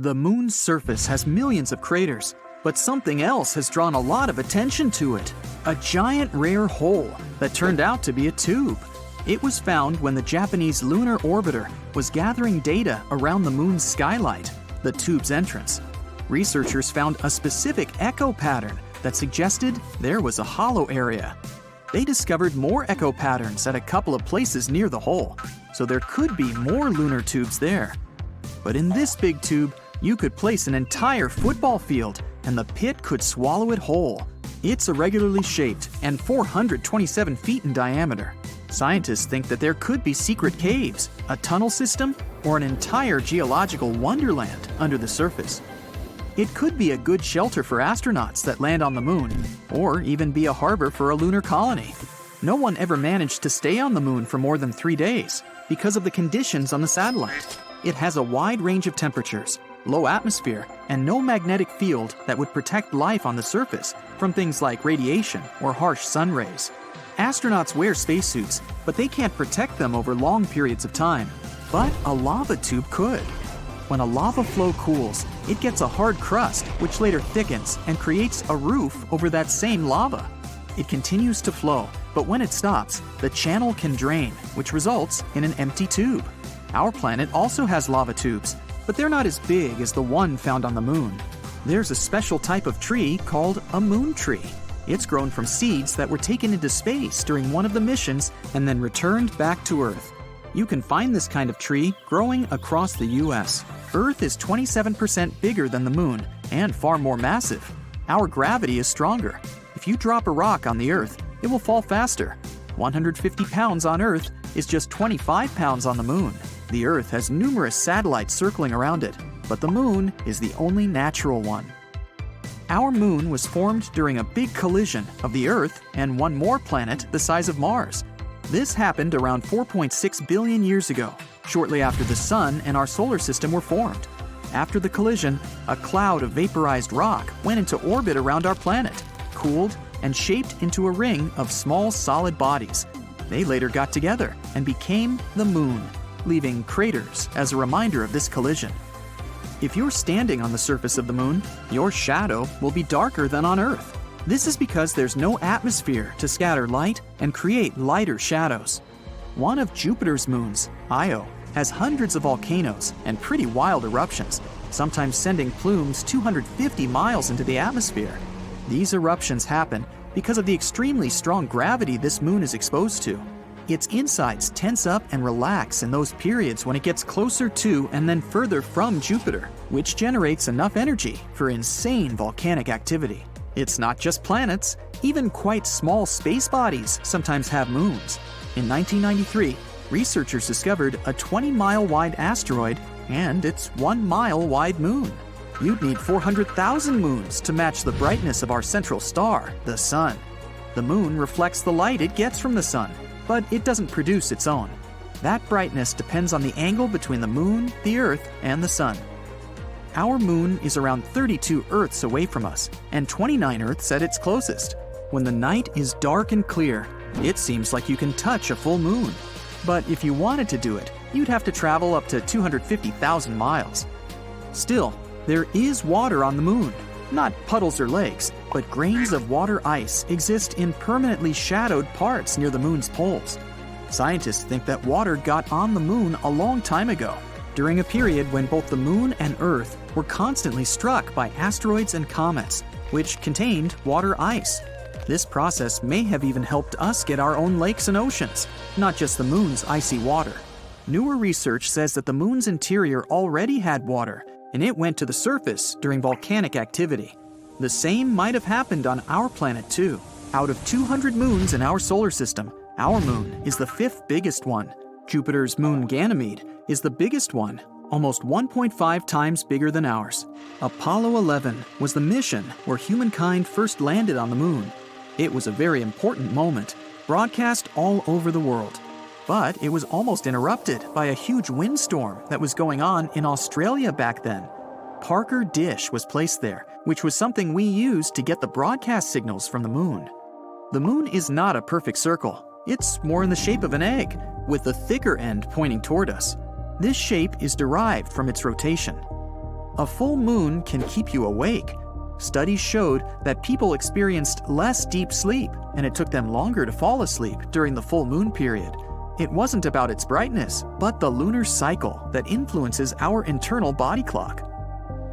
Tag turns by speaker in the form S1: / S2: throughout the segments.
S1: The moon's surface has millions of craters, but something else has drawn a lot of attention to it. A giant rare hole that turned out to be a tube. It was found when the Japanese lunar orbiter was gathering data around the moon's skylight, the tube's entrance. Researchers found a specific echo pattern that suggested there was a hollow area. They discovered more echo patterns at a couple of places near the hole, so there could be more lunar tubes there. But in this big tube, you could place an entire football field and the pit could swallow it whole. It's irregularly shaped and 427 feet in diameter. Scientists think that there could be secret caves, a tunnel system, or an entire geological wonderland under the surface. It could be a good shelter for astronauts that land on the moon, or even be a harbor for a lunar colony. No one ever managed to stay on the moon for more than 3 days because of the conditions on the satellite. It has a wide range of temperatures, low atmosphere, and no magnetic field that would protect life on the surface from things like radiation or harsh sun rays. Astronauts wear spacesuits, but they can't protect them over long periods of time. But a lava tube could. When a lava flow cools, it gets a hard crust, which later thickens and creates a roof over that same lava. It continues to flow, but when it stops, the channel can drain, which results in an empty tube. Our planet also has lava tubes, but they're not as big as the one found on the moon. There's a special type of tree called a moon tree. It's grown from seeds that were taken into space during one of the missions and then returned back to Earth. You can find this kind of tree growing across the US. Earth is 27% bigger than the moon and far more massive. Our gravity is stronger. If you drop a rock on the Earth, it will fall faster. 150 pounds on Earth is just 25 pounds on the moon. The Earth has numerous satellites circling around it, but the moon is the only natural one. Our moon was formed during a big collision of the Earth and one more planet the size of Mars. This happened around 4.6 billion years ago, shortly after the Sun and our solar system were formed. After the collision, a cloud of vaporized rock went into orbit around our planet, cooled, and shaped into a ring of small solid bodies. They later got together and became the moon, leaving craters as a reminder of this collision. If you're standing on the surface of the moon, your shadow will be darker than on Earth. This is because there's no atmosphere to scatter light and create lighter shadows. One of Jupiter's moons, Io, has hundreds of volcanoes and pretty wild eruptions, sometimes sending plumes 250 miles into the atmosphere. These eruptions happen because of the extremely strong gravity this moon is exposed to. Its insides tense up and relax in those periods when it gets closer to and then further from Jupiter, which generates enough energy for insane volcanic activity. It's not just planets, even quite small space bodies sometimes have moons. In 1993, researchers discovered a 20-mile-wide asteroid and its 1-mile-wide moon. You'd need 400,000 moons to match the brightness of our central star, the Sun. The moon reflects the light it gets from the Sun, but it doesn't produce its own. That brightness depends on the angle between the moon, the Earth, and the Sun. Our moon is around 32 Earths away from us, and 29 Earths at its closest. When the night is dark and clear, it seems like you can touch a full moon. But if you wanted to do it, you'd have to travel up to 250,000 miles. Still, there is water on the moon. Not puddles or lakes, but grains of water ice exist in permanently shadowed parts near the moon's poles. Scientists think that water got on the moon a long time ago, during a period when both the moon and Earth were constantly struck by asteroids and comets, which contained water ice. This process may have even helped us get our own lakes and oceans, not just the moon's icy water. Newer research says that the moon's interior already had water, and it went to the surface during volcanic activity. The same might have happened on our planet too. Out of 200 moons in our solar system, our moon is the 5th biggest one. Jupiter's moon Ganymede is the biggest one, almost 1.5 times bigger than ours. Apollo 11 was the mission where humankind first landed on the moon. It was a very important moment, broadcast all over the world. But it was almost interrupted by a huge windstorm that was going on in Australia back then. Parker Dish was placed there, which was something we used to get the broadcast signals from the moon. The moon is not a perfect circle. It's more in the shape of an egg, with the thicker end pointing toward us. This shape is derived from its rotation. A full moon can keep you awake. Studies showed that people experienced less deep sleep, and it took them longer to fall asleep during the full moon period. It wasn't about its brightness, but the lunar cycle that influences our internal body clock.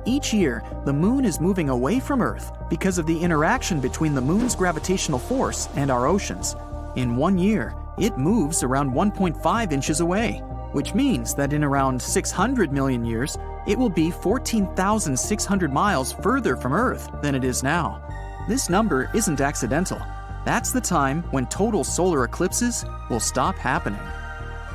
S1: Each year, the moon is moving away from Earth because of the interaction between the moon's gravitational force and our oceans. In 1 year, it moves around 1.5 inches away, which means that in around 600 million years, it will be 14,600 miles further from Earth than it is now. This number isn't accidental. That's the time when total solar eclipses will stop happening.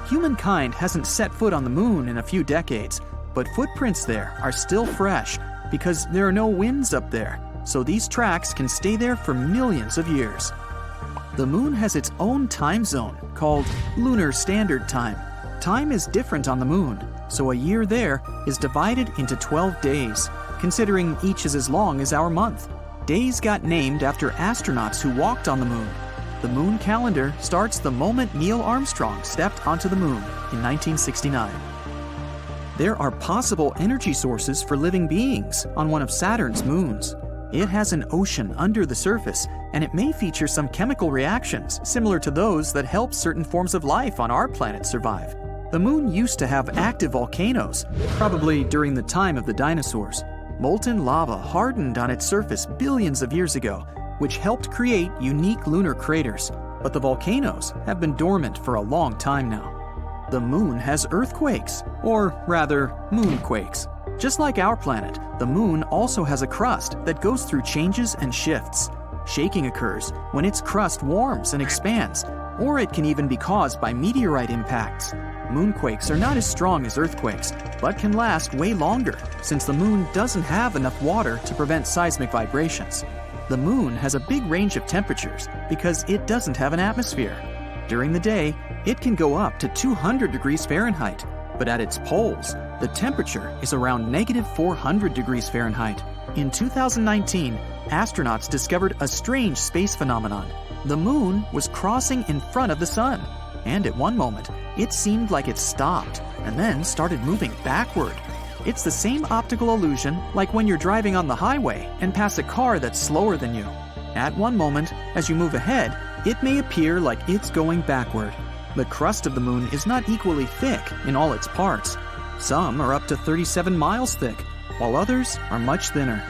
S1: Humankind hasn't set foot on the moon in a few decades, but footprints there are still fresh because there are no winds up there, so these tracks can stay there for millions of years. The moon has its own time zone called Lunar Standard Time. Time is different on the moon, so a year there is divided into 12 days, considering each is as long as our month. Days got named after astronauts who walked on the moon. The moon calendar starts the moment Neil Armstrong stepped onto the moon in 1969. There are possible energy sources for living beings on one of Saturn's moons. It has an ocean under the surface, and it may feature some chemical reactions similar to those that help certain forms of life on our planet survive. The moon used to have active volcanoes, probably during the time of the dinosaurs. Molten lava hardened on its surface billions of years ago, which helped create unique lunar craters, but the volcanoes have been dormant for a long time now. The moon has earthquakes, or rather, moonquakes. Just like our planet, the moon also has a crust that goes through changes and shifts. Shaking occurs when its crust warms and expands, or it can even be caused by meteorite impacts. Moonquakes are not as strong as earthquakes, but can last way longer since the moon doesn't have enough water to prevent seismic vibrations. The moon has a big range of temperatures because it doesn't have an atmosphere. During the day, it can go up to 200 degrees Fahrenheit, but at its poles, the temperature is around -400 degrees Fahrenheit. In 2019, astronauts discovered a strange space phenomenon. The moon was crossing in front of the sun, and at one moment, it seemed like it stopped and then started moving backward. It's the same optical illusion like when you're driving on the highway and pass a car that's slower than you. At one moment, as you move ahead, it may appear like it's going backward. The crust of the moon is not equally thick in all its parts. Some are up to 37 miles thick, while others are much thinner.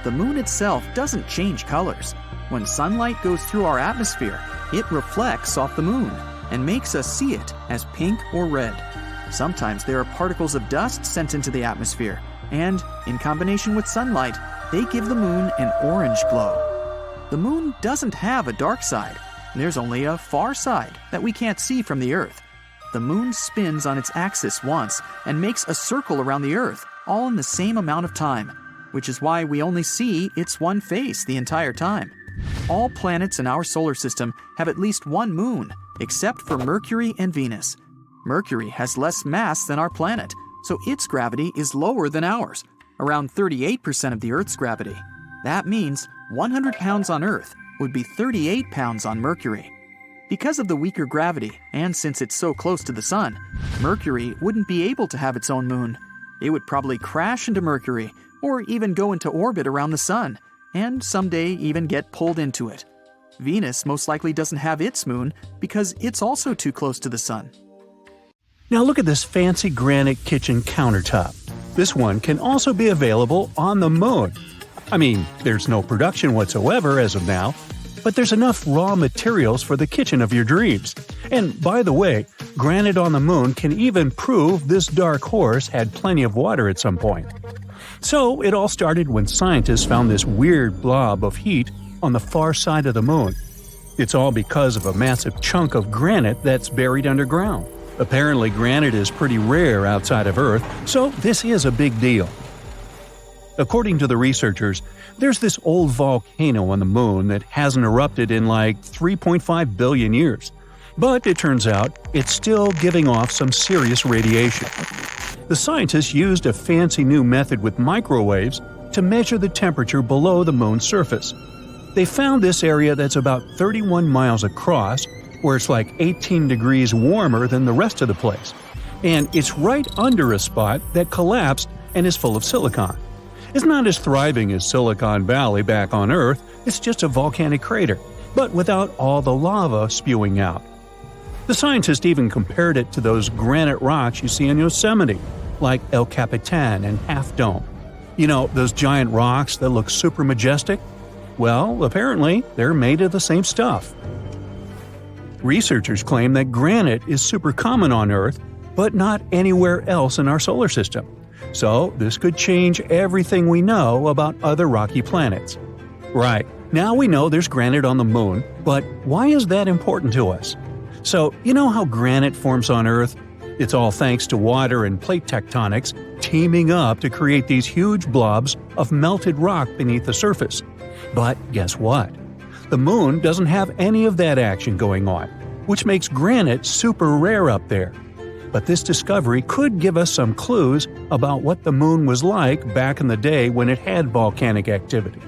S1: The moon itself doesn't change colors. When sunlight goes through our atmosphere, it reflects off the moon and makes us see it as pink or red. Sometimes there are particles of dust sent into the atmosphere, and, in combination with sunlight, they give the moon an orange glow. The moon doesn't have a dark side. There's only a far side that we can't see from the Earth. The moon spins on its axis once and makes a circle around the Earth, all in the same amount of time, which is why we only see its one face the entire time. All planets in our solar system have at least one moon, except for Mercury and Venus. Mercury has less mass than our planet, so its gravity is lower than ours, around 38% of the Earth's gravity. That means 100 pounds on Earth would be 38 pounds on Mercury. Because of the weaker gravity, and since it's so close to the Sun, Mercury wouldn't be able to have its own moon. It would probably crash into Mercury, or even go into orbit around the Sun, and someday even get pulled into it. Venus most likely doesn't have its moon because it's also too close to the Sun.
S2: Now look at this fancy granite kitchen countertop. This one can also be available on the moon. I mean, there's no production whatsoever as of now, but there's enough raw materials for the kitchen of your dreams. And by the way, granite on the moon can even prove this dark horse had plenty of water at some point. So it all started when scientists found this weird blob of heat on the far side of the moon. It's all because of a massive chunk of granite that's buried underground. Apparently, granite is pretty rare outside of Earth, so this is a big deal. According to the researchers, there's this old volcano on the moon that hasn't erupted in like 3.5 billion years. But it turns out it's still giving off some serious radiation. The scientists used a fancy new method with microwaves to measure the temperature below the moon's surface. They found this area that's about 31 miles across, where it's like 18 degrees warmer than the rest of the place. And it's right under a spot that collapsed and is full of silicon. It's not as thriving as Silicon Valley back on Earth, it's just a volcanic crater, but without all the lava spewing out. The scientists even compared it to those granite rocks you see in Yosemite, like El Capitan and Half Dome. You know, those giant rocks that look super majestic? Well, apparently, they're made of the same stuff. Researchers claim that granite is super common on Earth, but not anywhere else in our solar system. So, this could change everything we know about other rocky planets. Right, now we know there's granite on the Moon, but why is that important to us? So, you know how granite forms on Earth? It's all thanks to water and plate tectonics teaming up to create these huge blobs of melted rock beneath the surface. But guess what? The Moon doesn't have any of that action going on, which makes granite super rare up there. But this discovery could give us some clues about what the Moon was like back in the day when it had volcanic activity.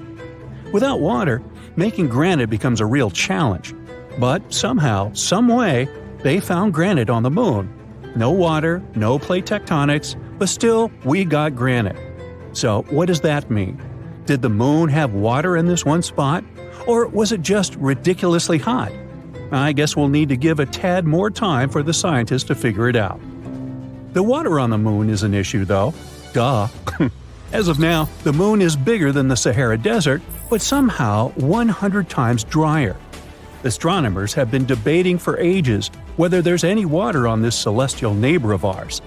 S2: Without water, making granite becomes a real challenge. But somehow, someway, they found granite on the Moon. No water, no plate tectonics, but still, we got granite. So what does that mean? Did the Moon have water in this one spot? Or was it just ridiculously hot? I guess we'll need to give a tad more time for the scientists to figure it out. The water on the Moon is an issue, though. Duh. As of now, the Moon is bigger than the Sahara Desert, but somehow 100 times drier. Astronomers have been debating for ages whether there's any water on this celestial neighbor of ours.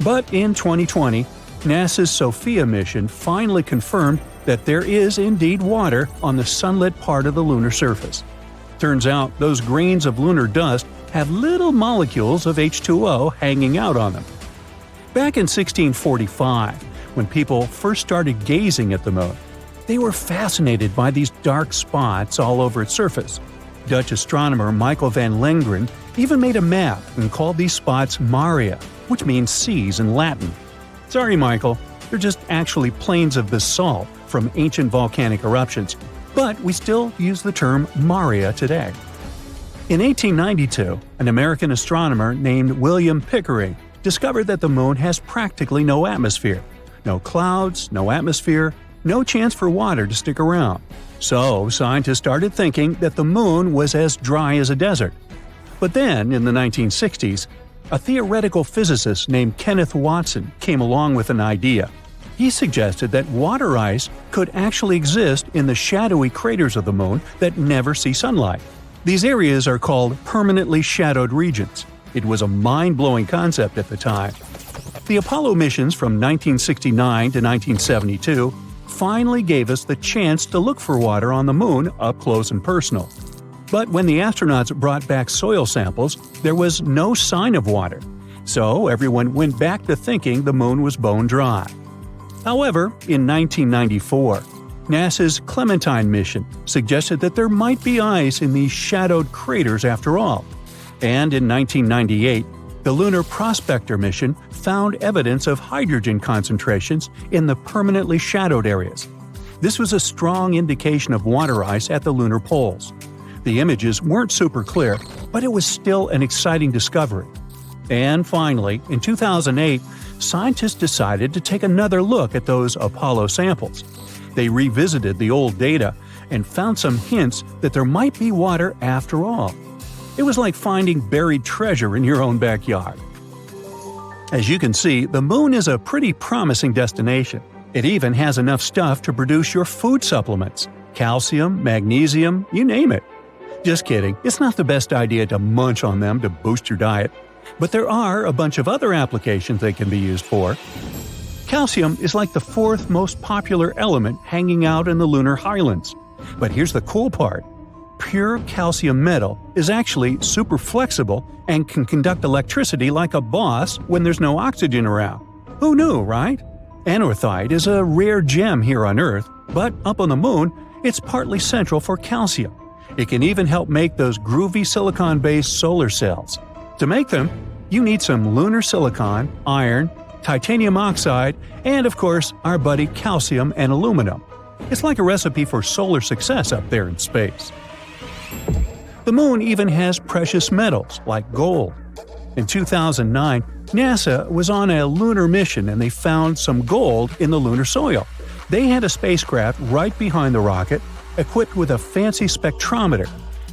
S2: But in 2020, NASA's SOFIA mission finally confirmed that there is indeed water on the sunlit part of the lunar surface. Turns out those grains of lunar dust have little molecules of H2O hanging out on them. Back in 1645, when people first started gazing at the Moon, they were fascinated by these dark spots all over its surface. Dutch astronomer Michael van Lengren even made a map and called these spots Maria, which means seas in Latin. Sorry, Michael, they're just actually plains of basalt from ancient volcanic eruptions, but we still use the term Maria today. In 1892, an American astronomer named William Pickering discovered that the Moon has practically no atmosphere. No clouds, no atmosphere, no chance for water to stick around. So, scientists started thinking that the Moon was as dry as a desert. But then, in the 1960s, a theoretical physicist named Kenneth Watson came along with an idea. He suggested that water ice could actually exist in the shadowy craters of the Moon that never see sunlight. These areas are called permanently shadowed regions. It was a mind-blowing concept at the time. The Apollo missions from 1969 to 1972 finally gave us the chance to look for water on the Moon up close and personal. But when the astronauts brought back soil samples, there was no sign of water. So everyone went back to thinking the Moon was bone dry. However, in 1994, NASA's Clementine mission suggested that there might be ice in these shadowed craters after all. And in 1998, the Lunar Prospector mission found evidence of hydrogen concentrations in the permanently shadowed areas. This was a strong indication of water ice at the lunar poles. The images weren't super clear, but it was still an exciting discovery. And finally, in 2008, scientists decided to take another look at those Apollo samples. They revisited the old data and found some hints that there might be water after all. It was like finding buried treasure in your own backyard. As you can see, the Moon is a pretty promising destination. It even has enough stuff to produce your food supplements – calcium, magnesium, you name it. Just kidding, it's not the best idea to munch on them to boost your diet. But there are a bunch of other applications they can be used for. Calcium is like the fourth most popular element hanging out in the lunar highlands. But here's the cool part. Pure calcium metal is actually super flexible and can conduct electricity like a boss when there's no oxygen around. Who knew, right? Anorthite is a rare gem here on Earth, but up on the Moon, it's partly central for calcium. It can even help make those groovy silicon-based solar cells. To make them, you need some lunar silicon, iron, titanium oxide, and of course, our buddy calcium and aluminum. It's like a recipe for solar success up there in space. The Moon even has precious metals like gold. In 2009, NASA was on a lunar mission and they found some gold in the lunar soil. They had a spacecraft right behind the rocket, equipped with a fancy spectrometer.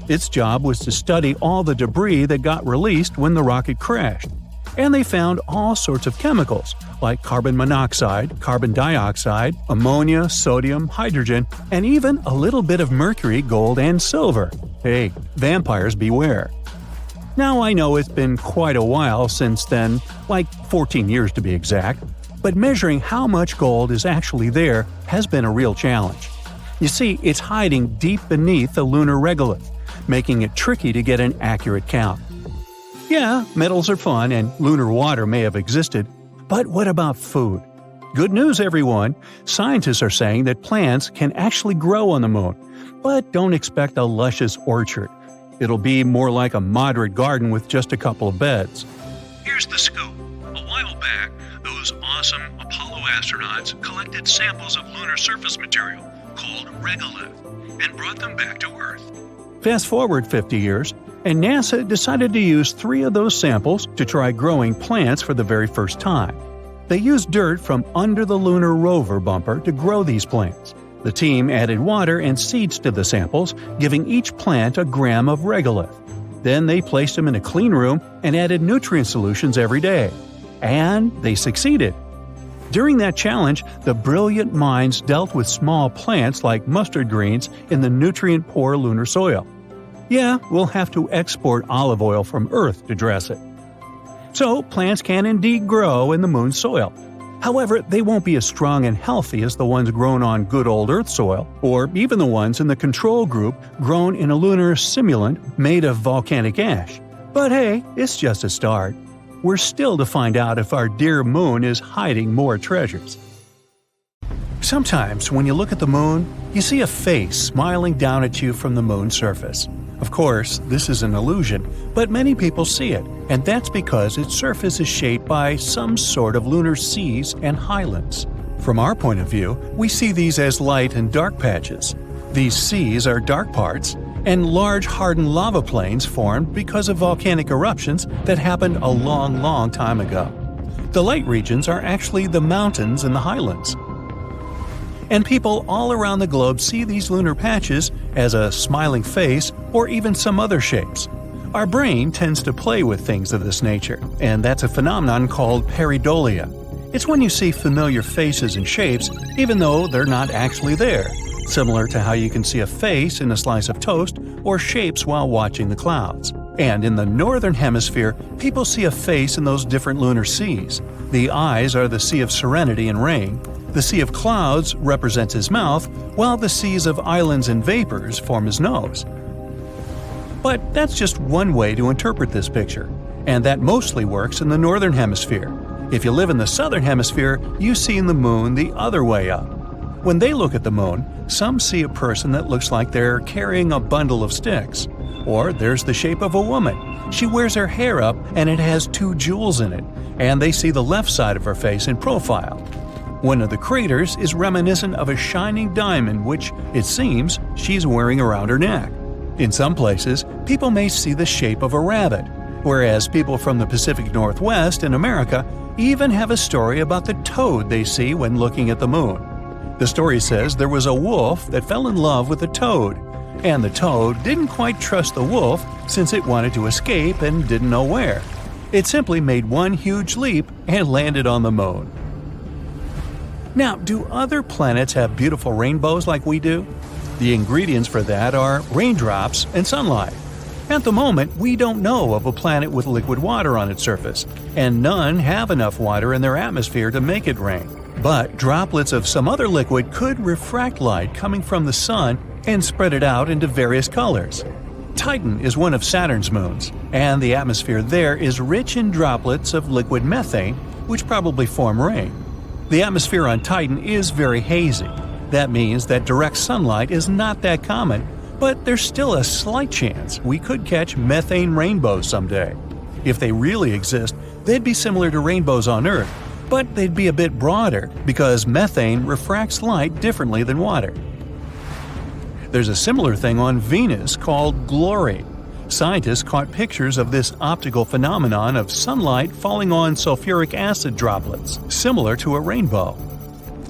S2: Its job was to study all the debris that got released when the rocket crashed. And they found all sorts of chemicals, like carbon monoxide, carbon dioxide, ammonia, sodium, hydrogen, and even a little bit of mercury, gold, and silver. Hey, vampires beware. Now I know it's been quite a while since then, like 14 years to be exact, but measuring how much gold is actually there has been a real challenge. You see, it's hiding deep beneath the lunar regolith, making it tricky to get an accurate count. Yeah, metals are fun and lunar water may have existed, but what about food? Good news, everyone! Scientists are saying that plants can actually grow on the moon, but don't expect a luscious orchard. It'll be more like a moderate garden with just a couple of beds. Here's the scoop. A while back, those awesome Apollo astronauts collected samples of lunar surface material called regolith and brought them back to Earth. Fast forward 50 years, and NASA decided to use 3 of those samples to try growing plants for the very first time. They used dirt from under the lunar rover bumper to grow these plants. The team added water and seeds to the samples, giving each plant a gram of regolith. Then they placed them in a clean room and added nutrient solutions every day. And they succeeded. During that challenge, the brilliant minds dealt with small plants like mustard greens in the nutrient-poor lunar soil. Yeah, we'll have to export olive oil from Earth to dress it. So, plants can indeed grow in the moon's soil. However, they won't be as strong and healthy as the ones grown on good old Earth soil, or even the ones in the control group grown in a lunar simulant made of volcanic ash. But hey, it's just a start. We're still to find out if our dear moon is hiding more treasures. Sometimes when you look at the moon, you see a face smiling down at you from the moon's surface. Of course, this is an illusion, but many people see it, and that's because its surface is shaped by some sort of lunar seas and highlands. From our point of view, we see these as light and dark patches. These seas are dark parts, and large hardened lava plains formed because of volcanic eruptions that happened a long time ago. The light regions are actually the mountains and the highlands. And people all around the globe see these lunar patches as a smiling face or even some other shapes. Our brain tends to play with things of this nature, and that's a phenomenon called pareidolia. It's when you see familiar faces and shapes even though they're not actually there, similar to how you can see a face in a slice of toast or shapes while watching the clouds. And in the northern hemisphere, people see a face in those different lunar seas. The eyes are the sea of serenity and rain. The sea of clouds represents his mouth, while the seas of islands and vapors form his nose. But that's just one way to interpret this picture, and that mostly works in the northern hemisphere. If you live in the southern hemisphere, you see the moon the other way up. When they look at the moon, some see a person that looks like they're carrying a bundle of sticks. Or there's the shape of a woman. She wears her hair up and it has 2 jewels in it, and they see the left side of her face in profile. One of the craters is reminiscent of a shining diamond which, it seems, she's wearing around her neck. In some places, people may see the shape of a rabbit, whereas people from the Pacific Northwest in America even have a story about the toad they see when looking at the moon. The story says there was a wolf that fell in love with a toad, and the toad didn't quite trust the wolf since it wanted to escape and didn't know where. It simply made one huge leap and landed on the moon. Now, do other planets have beautiful rainbows like we do? The ingredients for that are raindrops and sunlight. At the moment, we don't know of a planet with liquid water on its surface, and none have enough water in their atmosphere to make it rain. But droplets of some other liquid could refract light coming from the sun and spread it out into various colors. Titan is one of Saturn's moons, and the atmosphere there is rich in droplets of liquid methane, which probably form rain. The atmosphere on Titan is very hazy. That means that direct sunlight is not that common, but there's still a slight chance we could catch methane rainbows someday. If they really exist, they'd be similar to rainbows on Earth, but they'd be a bit broader because methane refracts light differently than water. There's a similar thing on Venus called glory. Scientists caught pictures of this optical phenomenon of sunlight falling on sulfuric acid droplets, similar to a rainbow.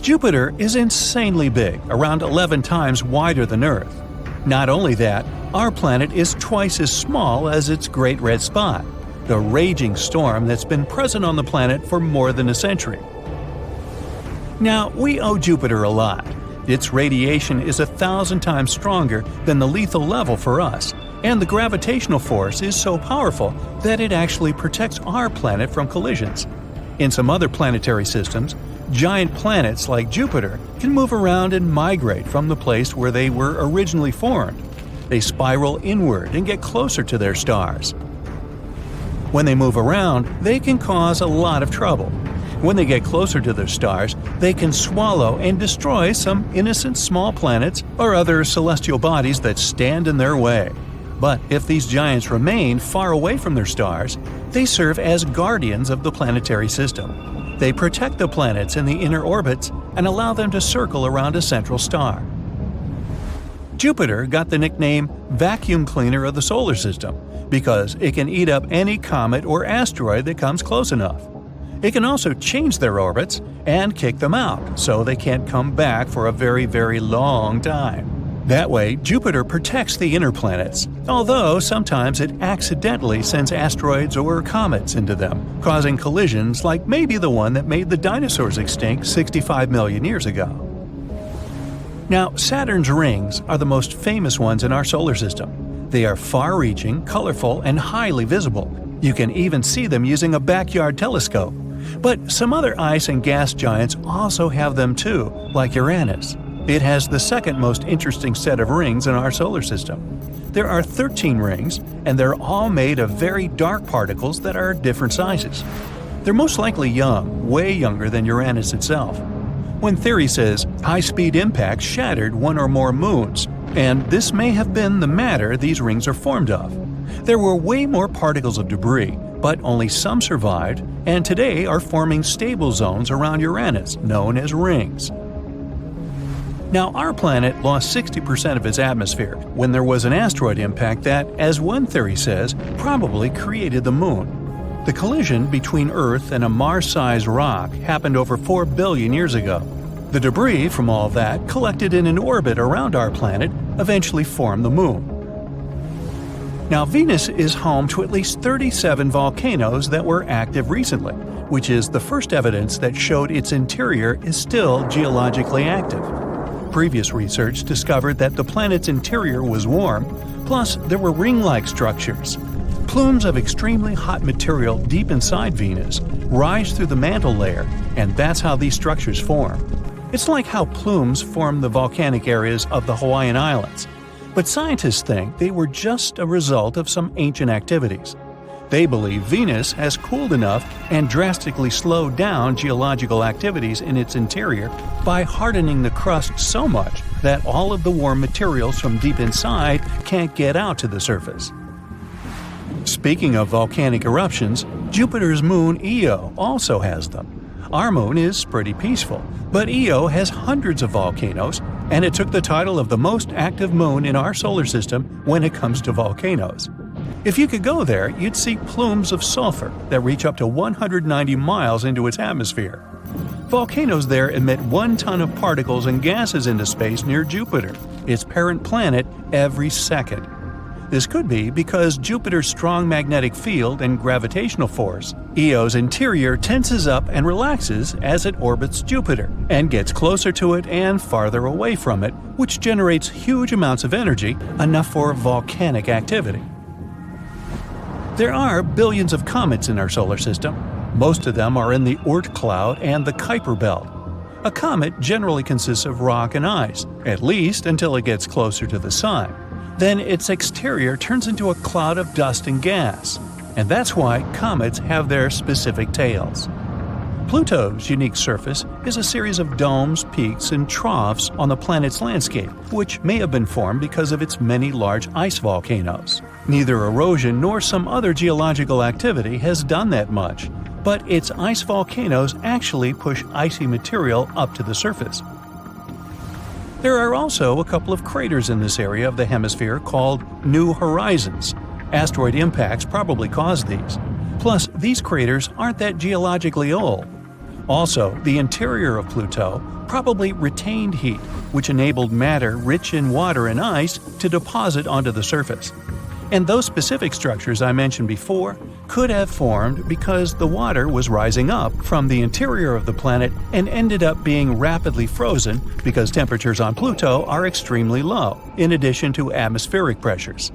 S2: Jupiter is insanely big, around 11 times wider than Earth. Not only that, our planet is twice as small as its Great Red Spot, the raging storm that's been present on the planet for more than a century. Now, we owe Jupiter a lot. Its radiation is 1,000 times stronger than the lethal level for us, and the gravitational force is so powerful that it actually protects our planet from collisions. In some other planetary systems, giant planets like Jupiter can move around and migrate from the place where they were originally formed. They spiral inward and get closer to their stars. When they move around, they can cause a lot of trouble. When they get closer to their stars, they can swallow and destroy some innocent small planets or other celestial bodies that stand in their way. But if these giants remain far away from their stars, they serve as guardians of the planetary system. They protect the planets in the inner orbits and allow them to circle around a central star. Jupiter got the nickname vacuum cleaner of the solar system because it can eat up any comet or asteroid that comes close enough. It can also change their orbits and kick them out so they can't come back for a very, very long time. That way, Jupiter protects the inner planets, although sometimes it accidentally sends asteroids or comets into them, causing collisions like maybe the one that made the dinosaurs extinct 65 million years ago. Now, Saturn's rings are the most famous ones in our solar system. They are far-reaching, colorful, and highly visible. You can even see them using a backyard telescope. But some other ice and gas giants also have them too, like Uranus. It has the second most interesting set of rings in our solar system. There are 13 rings, and they're all made of very dark particles that are different sizes. They're most likely young, way younger than Uranus itself. One theory says high-speed impacts shattered one or more moons, and this may have been the matter these rings are formed of. There were way more particles of debris, but only some survived, and today are forming stable zones around Uranus, known as rings. Now, our planet lost 60% of its atmosphere when there was an asteroid impact that, as one theory says, probably created the Moon. The collision between Earth and a Mars-sized rock happened over 4 billion years ago. The debris from all that collected in an orbit around our planet eventually formed the Moon. Now, Venus is home to at least 37 volcanoes that were active recently, which is the first evidence that showed its interior is still geologically active. Previous research discovered that the planet's interior was warm, plus there were ring-like structures. Plumes of extremely hot material deep inside Venus rise through the mantle layer, and that's how these structures form. It's like how plumes form the volcanic areas of the Hawaiian Islands. But scientists think they were just a result of some ancient activities. They believe Venus has cooled enough and drastically slowed down geological activities in its interior by hardening the crust so much that all of the warm materials from deep inside can't get out to the surface. Speaking of volcanic eruptions, Jupiter's moon Io also has them. Our moon is pretty peaceful, but Io has hundreds of volcanoes, and it took the title of the most active moon in our solar system when it comes to volcanoes. If you could go there, you'd see plumes of sulfur that reach up to 190 miles into its atmosphere. Volcanoes there emit 1 ton of particles and gases into space near Jupiter, its parent planet, every second. This could be because Jupiter's strong magnetic field and gravitational force. Io's interior tenses up and relaxes as it orbits Jupiter, and gets closer to it and farther away from it, which generates huge amounts of energy, enough for volcanic activity. There are billions of comets in our solar system. Most of them are in the Oort cloud and the Kuiper belt. A comet generally consists of rock and ice, at least until it gets closer to the Sun. Then its exterior turns into a cloud of dust and gas. And that's why comets have their specific tails. Pluto's unique surface is a series of domes, peaks, and troughs on the planet's landscape, which may have been formed because of its many large ice volcanoes. Neither erosion nor some other geological activity has done that much, but its ice volcanoes actually push icy material up to the surface. There are also a couple of craters in this area of the hemisphere called New Horizons. Asteroid impacts probably caused these. Plus, these craters aren't that geologically old. Also, the interior of Pluto probably retained heat, which enabled matter rich in water and ice to deposit onto the surface. And those specific structures I mentioned before could have formed because the water was rising up from the interior of the planet and ended up being rapidly frozen because temperatures on Pluto are extremely low, in addition to atmospheric pressures.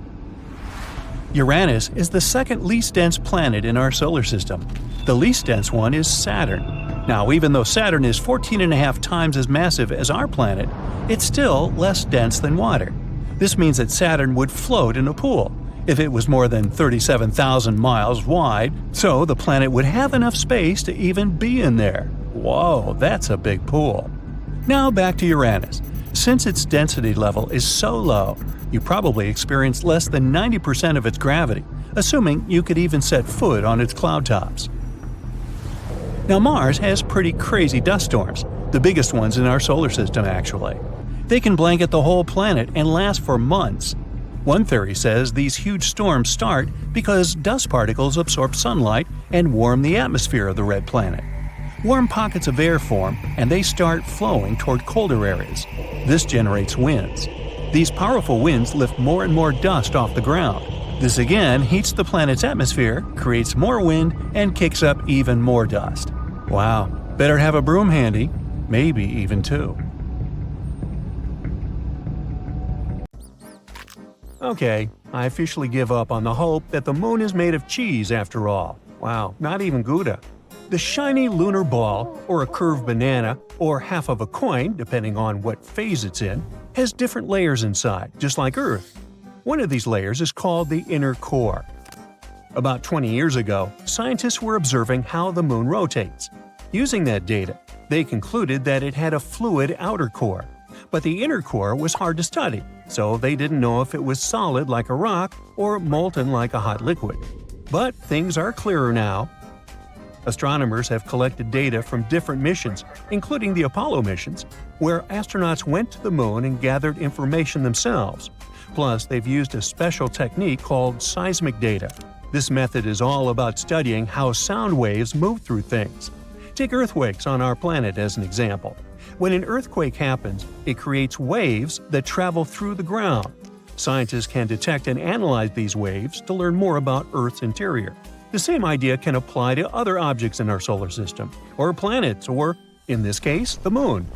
S2: Uranus is the second least dense planet in our solar system. The least dense one is Saturn. Now, even though Saturn is 14.5 times as massive as our planet, it's still less dense than water. This means that Saturn would float in a pool if it was more than 37,000 miles wide, so the planet would have enough space to even be in there. Whoa, that's a big pool. Now back to Uranus. Since its density level is so low, you probably experience less than 90% of its gravity, assuming you could even set foot on its cloud tops. Now Mars has pretty crazy dust storms, the biggest ones in our solar system actually. They can blanket the whole planet and last for months. One theory says these huge storms start because dust particles absorb sunlight and warm the atmosphere of the red planet. Warm pockets of air form and they start flowing toward colder areas. This generates winds. These powerful winds lift more and more dust off the ground. This again heats the planet's atmosphere, creates more wind, and kicks up even more dust. Wow, better have a broom handy, maybe even two. Okay, I officially give up on the hope that the moon is made of cheese after all. Wow, not even Gouda. The shiny lunar ball, or a curved banana, or half of a coin, depending on what phase it's in, has different layers inside, just like Earth. One of these layers is called the inner core. About 20 years ago, scientists were observing how the moon rotates. Using that data, they concluded that it had a fluid outer core. But the inner core was hard to study, so they didn't know if it was solid like a rock or molten like a hot liquid. But things are clearer now. Astronomers have collected data from different missions, including the Apollo missions, where astronauts went to the moon and gathered information themselves. Plus, they've used a special technique called seismic data. This method is all about studying how sound waves move through things. Take earthquakes on our planet as an example. When an earthquake happens, it creates waves that travel through the ground. Scientists can detect and analyze these waves to learn more about Earth's interior. The same idea can apply to other objects in our solar system, or planets, or, in this case, the moon.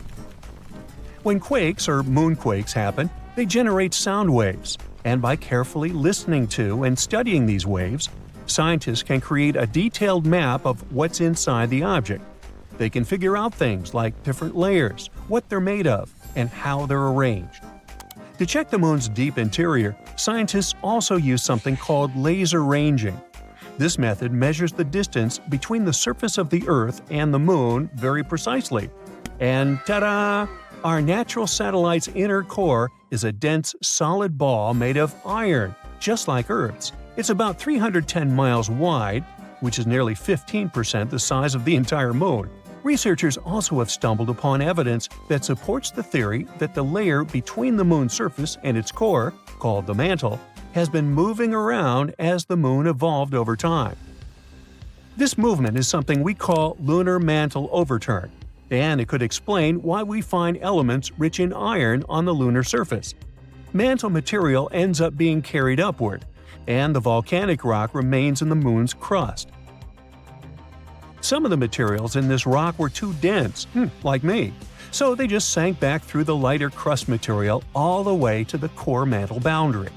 S2: When quakes or moonquakes happen, they generate sound waves, and by carefully listening to and studying these waves, scientists can create a detailed map of what's inside the object. They can figure out things like different layers, what they're made of, and how they're arranged. To check the moon's deep interior, scientists also use something called laser ranging. This method measures the distance between the surface of the Earth and the moon very precisely. And ta-da! Our natural satellite's inner core is a dense, solid ball made of iron, just like Earth's. It's about 310 miles wide, which is nearly 15% the size of the entire moon. Researchers also have stumbled upon evidence that supports the theory that the layer between the moon's surface and its core, called the mantle, has been moving around as the moon evolved over time. This movement is something we call lunar mantle overturn, and it could explain why we find elements rich in iron on the lunar surface. Mantle material ends up being carried upward, and the volcanic rock remains in the moon's crust. Some of the materials in this rock were too dense, like me, so they just sank back through the lighter crust material all the way to the core mantle boundary.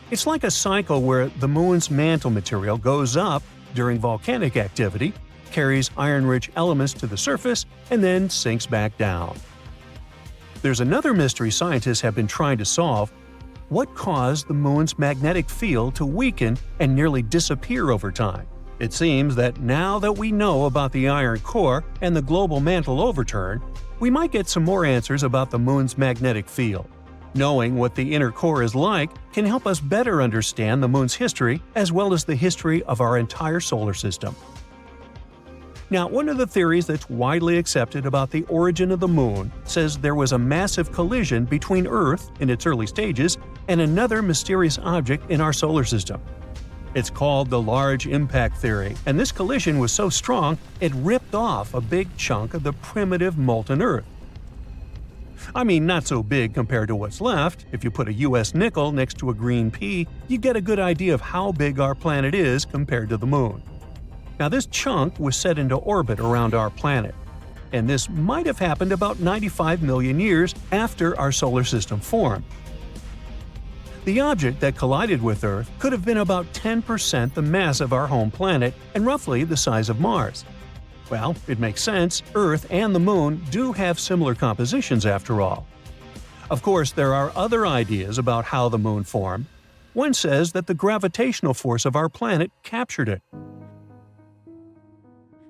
S2: It's like a cycle where the moon's mantle material goes up during volcanic activity, carries iron-rich elements to the surface, and then sinks back down. There's another mystery scientists have been trying to solve. What caused the moon's magnetic field to weaken and nearly disappear over time? It seems that now that we know about the iron core and the global mantle overturn, we might get some more answers about the moon's magnetic field. Knowing what the inner core is like can help us better understand the moon's history as well as the history of our entire solar system. Now, one of the theories that's widely accepted about the origin of the Moon says there was a massive collision between Earth, in its early stages, and another mysterious object in our solar system. It's called the Large Impact Theory, and this collision was so strong it ripped off a big chunk of the primitive molten Earth. I mean, not so big compared to what's left. If you put a US nickel next to a green pea, you get a good idea of how big our planet is compared to the Moon. Now, this chunk was set into orbit around our planet, and this might have happened about 95 million years after our solar system formed. The object that collided with Earth could have been about 10% the mass of our home planet and roughly the size of Mars. Well, it makes sense. Earth and the Moon do have similar compositions after all. Of course, there are other ideas about how the Moon formed. One says that the gravitational force of our planet captured it.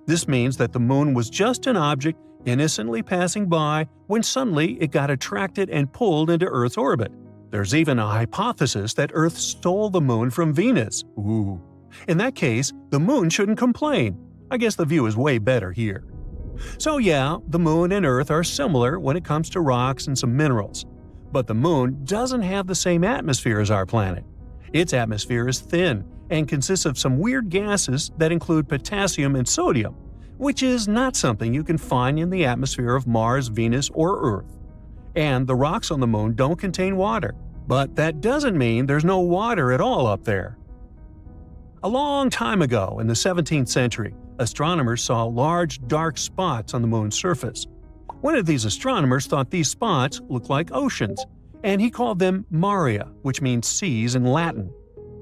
S2: This means that the Moon was just an object innocently passing by when suddenly it got attracted and pulled into Earth's orbit. There's even a hypothesis that Earth stole the Moon from Venus. Ooh. In that case, the Moon shouldn't complain. I guess the view is way better here. So yeah, the Moon and Earth are similar when it comes to rocks and some minerals. But the Moon doesn't have the same atmosphere as our planet. Its atmosphere is thin and consists of some weird gases that include potassium and sodium, which is not something you can find in the atmosphere of Mars, Venus, or Earth. And the rocks on the Moon don't contain water, but that doesn't mean there's no water at all up there. A long time ago, in the 17th century, astronomers saw large dark spots on the Moon's surface. One of these astronomers thought these spots looked like oceans, and he called them maria, which means seas in Latin.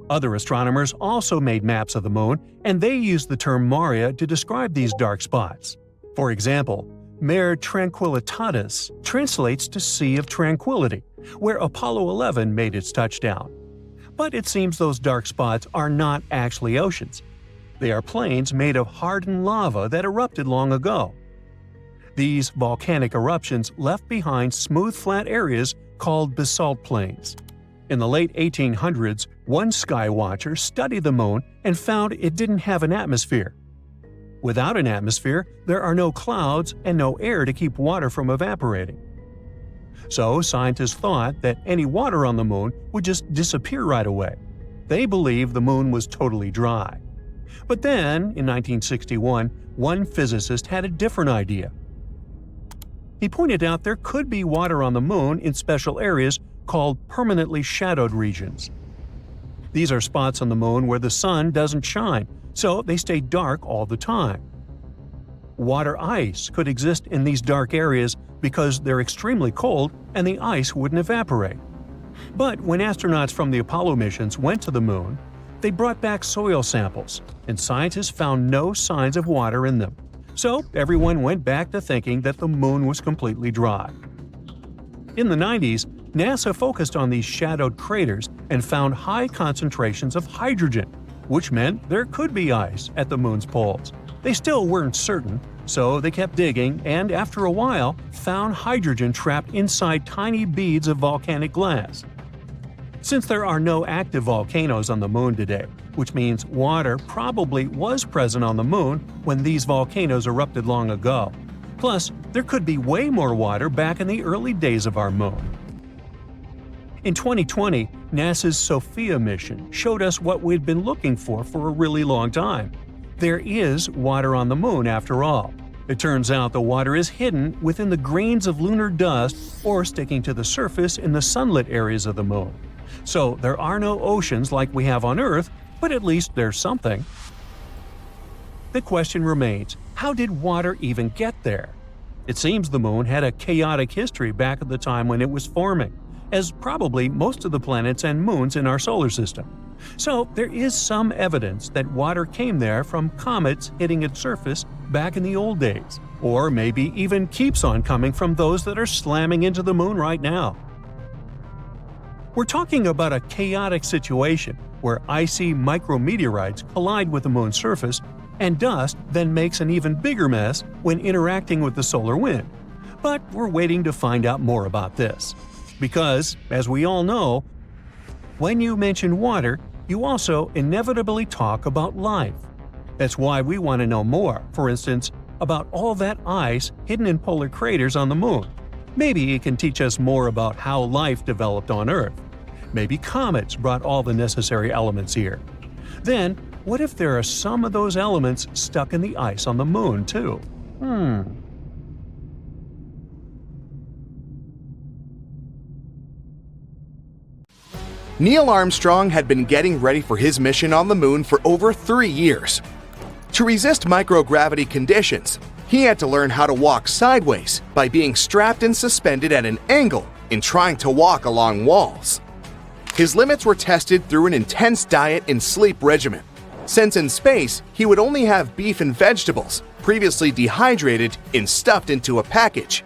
S2: Other astronomers also made maps of the Moon, and they used the term maria to describe these dark spots. For example, Mare Tranquillitatis translates to Sea of Tranquility, where Apollo 11 made its touchdown. But it seems those dark spots are not actually oceans. They are plains made of hardened lava that erupted long ago. These volcanic eruptions left behind smooth flat areas called basalt plains. In the late 1800s, one sky watcher studied the Moon and found it didn't have an atmosphere. Without an atmosphere, there are no clouds and no air to keep water from evaporating. So scientists thought that any water on the Moon would just disappear right away. They believed the Moon was totally dry. But then, in 1961, one physicist had a different idea. He pointed out there could be water on the Moon in special areas called permanently shadowed regions. These are spots on the Moon where the sun doesn't shine, so they stay dark all the time. Water ice could exist in these dark areas because they're extremely cold and the ice wouldn't evaporate. But when astronauts from the Apollo missions went to the Moon, they brought back soil samples, and scientists found no signs of water in them. So everyone went back to thinking that the Moon was completely dry. In the 90s, NASA focused on these shadowed craters and found high concentrations of hydrogen, which meant there could be ice at the Moon's poles. They still weren't certain, so they kept digging and, after a while, found hydrogen trapped inside tiny beads of volcanic glass. Since there are no active volcanoes on the Moon today, which means water probably was present on the Moon when these volcanoes erupted long ago. Plus, there could be way more water back in the early days of our Moon. In 2020, NASA's SOFIA mission showed us what we'd been looking for a really long time. There is water on the Moon after all. It turns out the water is hidden within the grains of lunar dust or sticking to the surface in the sunlit areas of the Moon. So there are no oceans like we have on Earth, but at least there's something. The question remains, how did water even get there? It seems the Moon had a chaotic history back at the time when it was forming, as probably most of the planets and moons in our solar system. So there is some evidence that water came there from comets hitting its surface back in the old days, or maybe even keeps on coming from those that are slamming into the Moon right now. We're talking about a chaotic situation where icy micrometeorites collide with the Moon's surface, and dust then makes an even bigger mess when interacting with the solar wind. But we're waiting to find out more about this. Because, as we all know, when you mention water, you also inevitably talk about life. That's why we want to know more, for instance, about all that ice hidden in polar craters on the Moon. Maybe it can teach us more about how life developed on Earth. Maybe comets brought all the necessary elements here. Then, what if there are some of those elements stuck in the ice on the Moon, too?
S3: Neil Armstrong had been getting ready for his mission on the Moon for over 3 years. To resist microgravity conditions, he had to learn how to walk sideways by being strapped and suspended at an angle in trying to walk along walls. His limits were tested through an intense diet and sleep regimen, since in space he would only have beef and vegetables, previously dehydrated and stuffed into a package.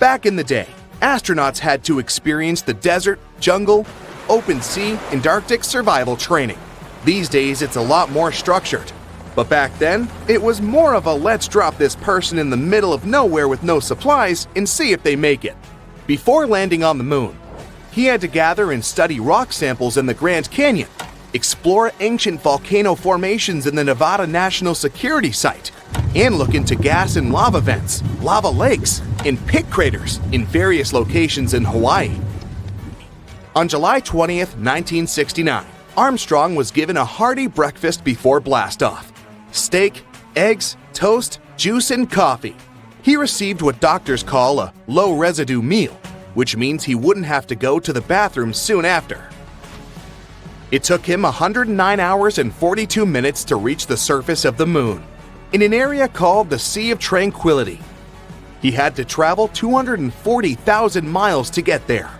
S3: Back in the day, astronauts had to experience the desert, jungle, open sea, and Arctic survival training. These days it's a lot more structured. But back then, it was more of a let's drop this person in the middle of nowhere with no supplies and see if they make it. Before landing on the Moon, he had to gather and study rock samples in the Grand Canyon, explore ancient volcano formations in the Nevada National Security Site, and look into gas and lava vents, lava lakes, and pit craters in various locations in Hawaii. On July 20th, 1969, Armstrong was given a hearty breakfast before blastoff. Steak, eggs, toast, juice, and coffee. He received what doctors call a low-residue meal, which means he wouldn't have to go to the bathroom soon after. It took him 109 hours and 42 minutes to reach the surface of the Moon, in an area called the Sea of Tranquility. He had to travel 240,000 miles to get there.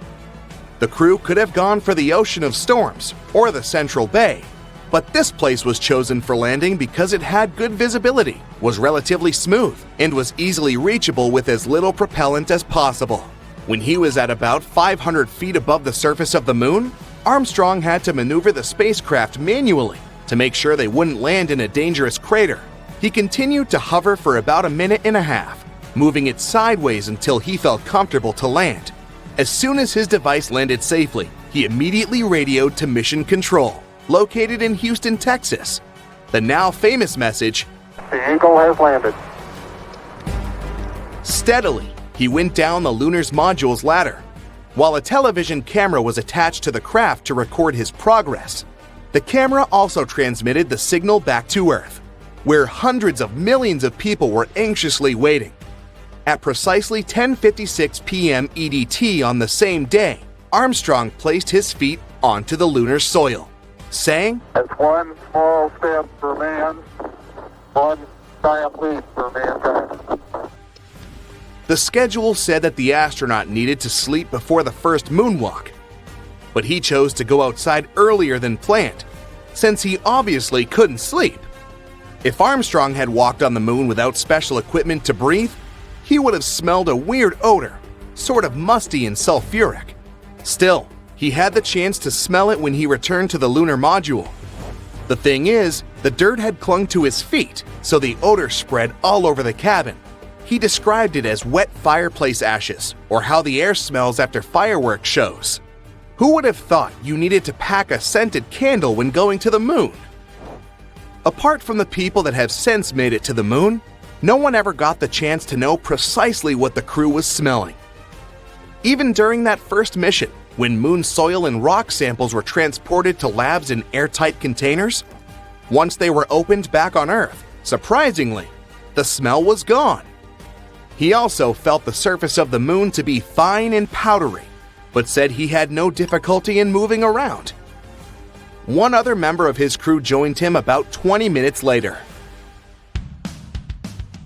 S3: The crew could have gone for the Ocean of Storms or the Central Bay, but this place was chosen for landing because it had good visibility, was relatively smooth, and was easily reachable with as little propellant as possible. When he was at about 500 feet above the surface of the Moon, Armstrong had to maneuver the spacecraft manually to make sure they wouldn't land in a dangerous crater. He continued to hover for about a minute and a half, moving it sideways until he felt comfortable to land. As soon as his device landed safely, he immediately radioed to Mission Control, located in Houston, Texas. The now famous message,
S4: "The Eagle has landed."
S3: Steadily, he went down the Lunar's module's ladder, while a television camera was attached to the craft to record his progress. The camera also transmitted the signal back to Earth, where hundreds of millions of people were anxiously waiting. At precisely 10:56 p.m. EDT on the same day, Armstrong placed his feet onto the lunar soil, saying,
S4: "It's one small step for man, one giant leap for mankind."
S3: The schedule said that the astronaut needed to sleep before the first moonwalk, but he chose to go outside earlier than planned, since he obviously couldn't sleep. If Armstrong had walked on the Moon without special equipment to breathe, he would have smelled a weird odor, sort of musty and sulfuric. Still, he had the chance to smell it when he returned to the lunar module. The thing is, the dirt had clung to his feet, so the odor spread all over the cabin. He described it as wet fireplace ashes, or how the air smells after fireworks shows. Who would have thought you needed to pack a scented candle when going to the Moon? Apart from the people that have since made it to the Moon, no one ever got the chance to know precisely what the crew was smelling. Even during that first mission, when Moon soil and rock samples were transported to labs in airtight containers, once they were opened back on Earth, surprisingly, the smell was gone. He also felt the surface of the Moon to be fine and powdery, but said he had no difficulty in moving around. One other member of his crew joined him about 20 minutes later.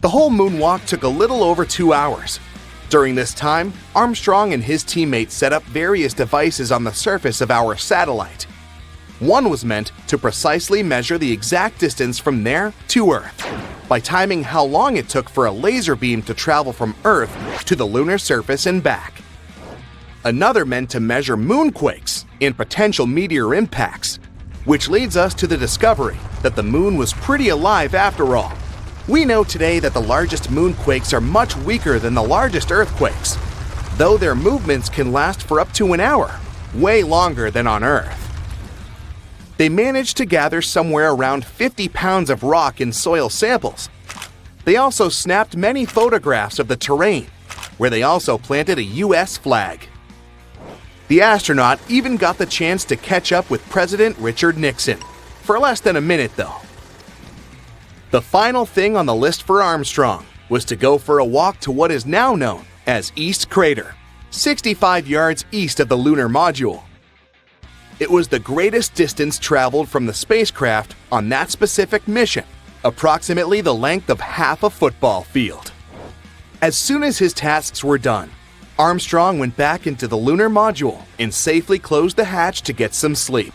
S3: The whole moonwalk took a little over 2 hours. During this time, Armstrong and his teammates set up various devices on the surface of our satellite. One was meant to precisely measure the exact distance from there to Earth, by timing how long it took for a laser beam to travel from Earth to the lunar surface and back. Another meant to measure moonquakes and potential meteor impacts, which leads us to the discovery that the Moon was pretty alive after all. We know today that the largest moonquakes are much weaker than the largest earthquakes, though their movements can last for up to an hour, way longer than on Earth. they managed to gather somewhere around 50 pounds of rock and soil samples. They also snapped many photographs of the terrain, where they also planted a US flag. The astronaut even got the chance to catch up with President Richard Nixon, for less than a minute though. The final thing on the list for Armstrong was to go for a walk to what is now known as East Crater, 65 yards east of the lunar module. It was the greatest distance traveled from the spacecraft on that specific mission, approximately the length of half a football field. As soon as his tasks were done, Armstrong went back into the lunar module and safely closed the hatch to get some sleep.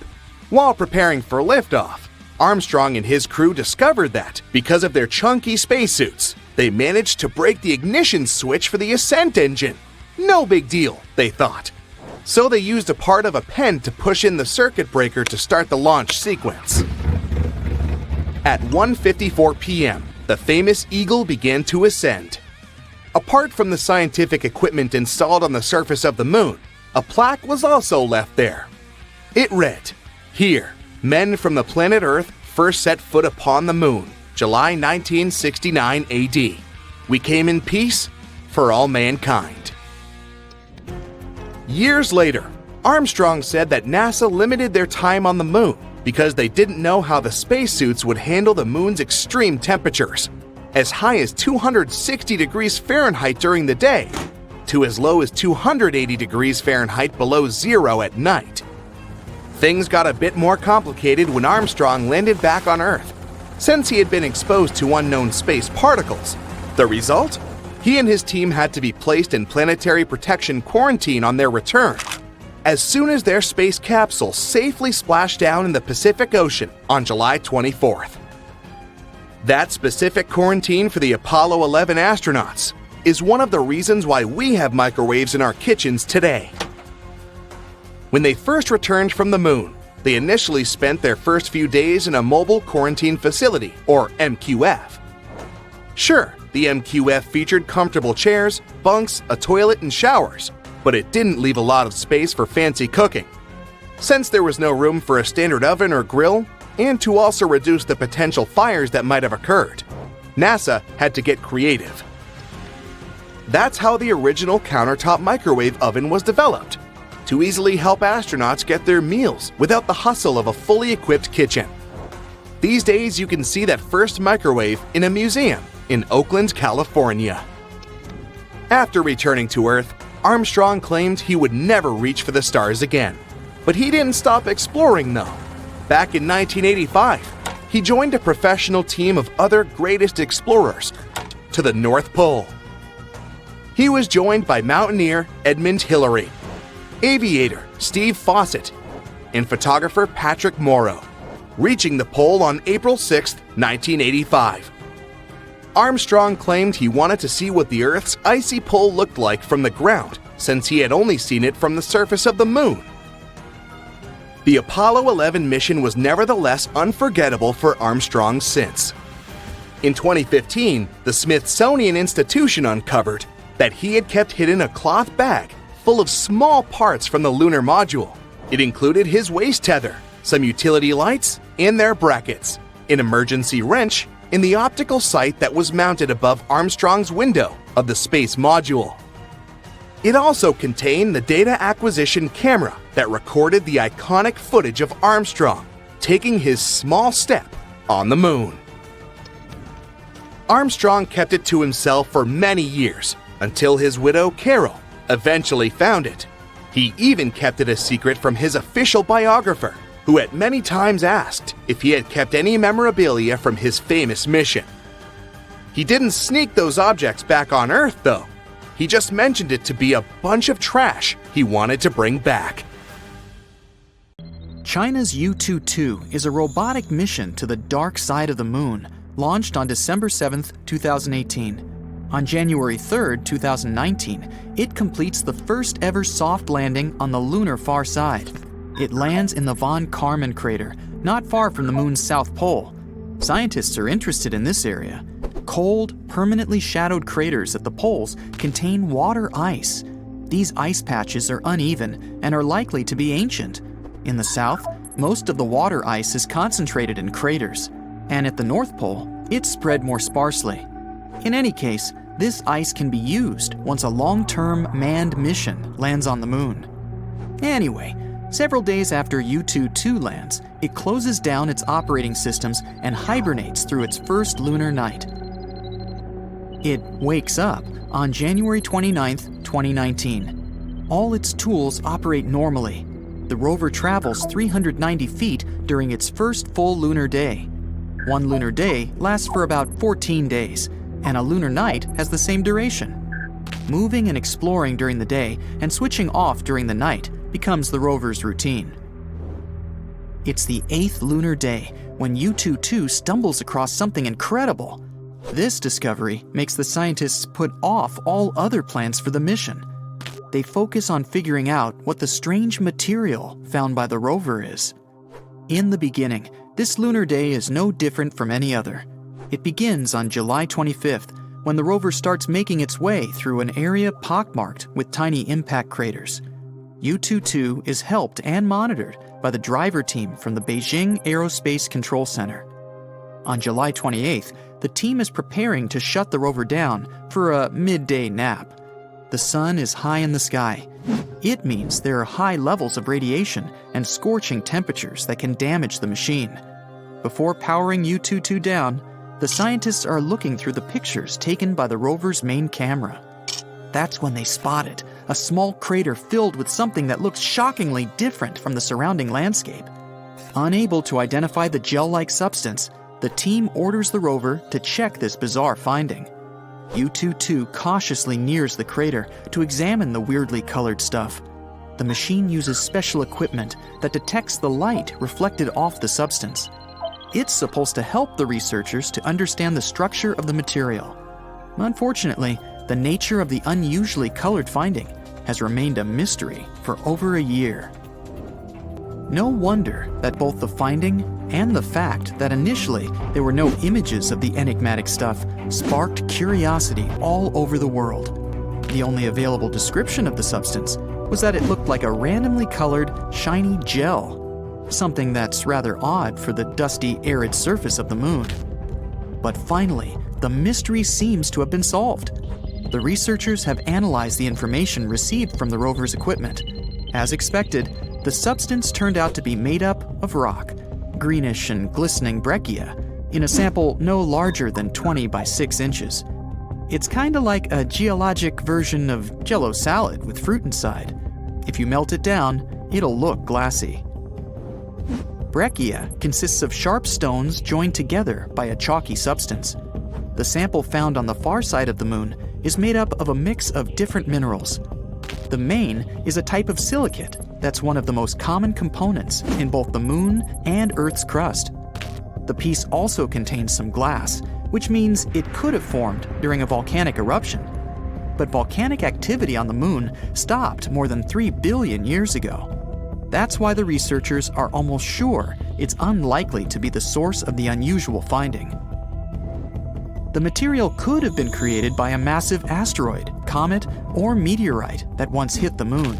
S3: While preparing for liftoff, Armstrong and his crew discovered that, because of their chunky spacesuits, they managed to break the ignition switch for the ascent engine. No big deal, they thought. So they used a part of a pen to push in the circuit breaker to start the launch sequence. At 1:54 p.m., the famous Eagle began to ascend. Apart from the scientific equipment installed on the surface of the moon, a plaque was also left there. It read, "Here, men from the planet Earth first set foot upon the moon, July 1969 AD. We came in peace for all mankind." Years later, Armstrong said that NASA limited their time on the moon because they didn't know how the spacesuits would handle the moon's extreme temperatures, as high as 260 degrees Fahrenheit during the day, to as low as 280 degrees Fahrenheit below zero at night. Things got a bit more complicated when Armstrong landed back on Earth, since he had been exposed to unknown space particles. The result? He and his team had to be placed in planetary protection quarantine on their return, as soon as their space capsule safely splashed down in the Pacific Ocean on July 24th. That specific quarantine for the Apollo 11 astronauts is one of the reasons why we have microwaves in our kitchens today. When they first returned from the moon, they initially spent their first few days in a mobile quarantine facility, or MQF. Sure, the MQF featured comfortable chairs, bunks, a toilet, and showers, but it didn't leave a lot of space for fancy cooking. Since there was no room for a standard oven or grill, and to also reduce the potential fires that might have occurred, NASA had to get creative. That's how the original countertop microwave oven was developed, to easily help astronauts get their meals without the hustle of a fully equipped kitchen. These days you can see that first microwave in a museum in Oakland, California. After returning to Earth, Armstrong claimed he would never reach for the stars again. But he didn't stop exploring though. Back in 1985, he joined a professional team of other greatest explorers to the North Pole. He was joined by mountaineer Edmund Hillary, aviator Steve Fawcett, and photographer Patrick Morrow, reaching the pole on April 6, 1985. Armstrong claimed he wanted to see what the Earth's icy pole looked like from the ground, since he had only seen it from the surface of the moon. The Apollo 11 mission was nevertheless unforgettable for Armstrong since. In 2015, the Smithsonian Institution uncovered that he had kept hidden a cloth bag full of small parts from the lunar module. It included his waist tether, some utility lights, and their brackets, an emergency wrench, and the optical sight that was mounted above Armstrong's window of the space module. It also contained the data acquisition camera that recorded the iconic footage of Armstrong taking his small step on the moon. Armstrong kept it to himself for many years until his widow, Carol, eventually found it. He even kept it a secret from his official biographer, who had many times asked if he had kept any memorabilia from his famous mission. He didn't sneak those objects back on Earth, though. He just mentioned it to be a bunch of trash he wanted to bring back.
S1: China's U-22 is a robotic mission to the dark side of the moon, launched on December 7, 2018. On January 3, 2019, it completes the first ever soft landing on the lunar far side. It lands in the von Karman crater, not far from the moon's south pole. Scientists are interested in this area. Cold, permanently shadowed craters at the poles contain water ice. These ice patches are uneven and are likely to be ancient. In the south, Most of the water ice is concentrated in craters, and at the North Pole, it's spread more sparsely. In any case, this ice can be used once a long-term manned mission lands on the moon. Anyway, several days after U-22 lands, it closes down its operating systems and hibernates through its first lunar night. It wakes up on January 29, 2019. All its tools operate normally. The rover travels 390 feet during its first full lunar day. One lunar day lasts for about 14 days, and a lunar night has the same duration. Moving and exploring during the day and switching off during the night becomes the rover's routine. It's the 8th lunar day when U-22 stumbles across something incredible. This discovery makes the scientists put off all other plans for the mission. They focus on figuring out what the strange material found by the rover is. In the beginning, this lunar day is no different from any other. It begins on July 25th, when the rover starts making its way through an area pockmarked with tiny impact craters. U-22 is helped and monitored by the driver team from the Beijing Aerospace Control Center. On July 28th, the team is preparing to shut the rover down for a midday nap. The sun is high in the sky. It means there are high levels of radiation and scorching temperatures that can damage the machine. Before powering U-22 down, the scientists are looking through the pictures taken by the rover's main camera. That's when they spot it, a small crater filled with something that looks shockingly different from the surrounding landscape. Unable to identify the gel-like substance, the team orders the rover to check this bizarre finding. U-22 cautiously nears the crater to examine the weirdly colored stuff. The machine uses special equipment that detects the light reflected off the substance. It's supposed to help the researchers to understand the structure of the material. Unfortunately, the nature of the unusually colored finding has remained a mystery for over a year. No wonder that both the finding and the fact that initially there were no images of the enigmatic stuff sparked curiosity all over the world. The only available description of the substance was that it looked like a randomly colored, shiny gel, something that's rather odd for the dusty, arid surface of the moon. But finally, the mystery seems to have been solved. The researchers have analyzed the information received from the rover's equipment. As expected, the substance turned out to be made up of rock, greenish and glistening breccia, in a sample no larger than 20 by 6 inches. It's kinda like a geologic version of Jell-O salad with fruit inside. If you melt it down, it'll look glassy. Breccia consists of sharp stones joined together by a chalky substance. The sample found on the far side of the moon is made up of a mix of different minerals. The main is a type of silicate that's one of the most common components in both the moon and Earth's crust. The piece also contains some glass, which means it could have formed during a volcanic eruption. But volcanic activity on the moon stopped more than 3 billion years ago. That's why the researchers are almost sure it's unlikely to be the source of the unusual finding. The material could have been created by a massive asteroid, comet, or meteorite that once hit the moon.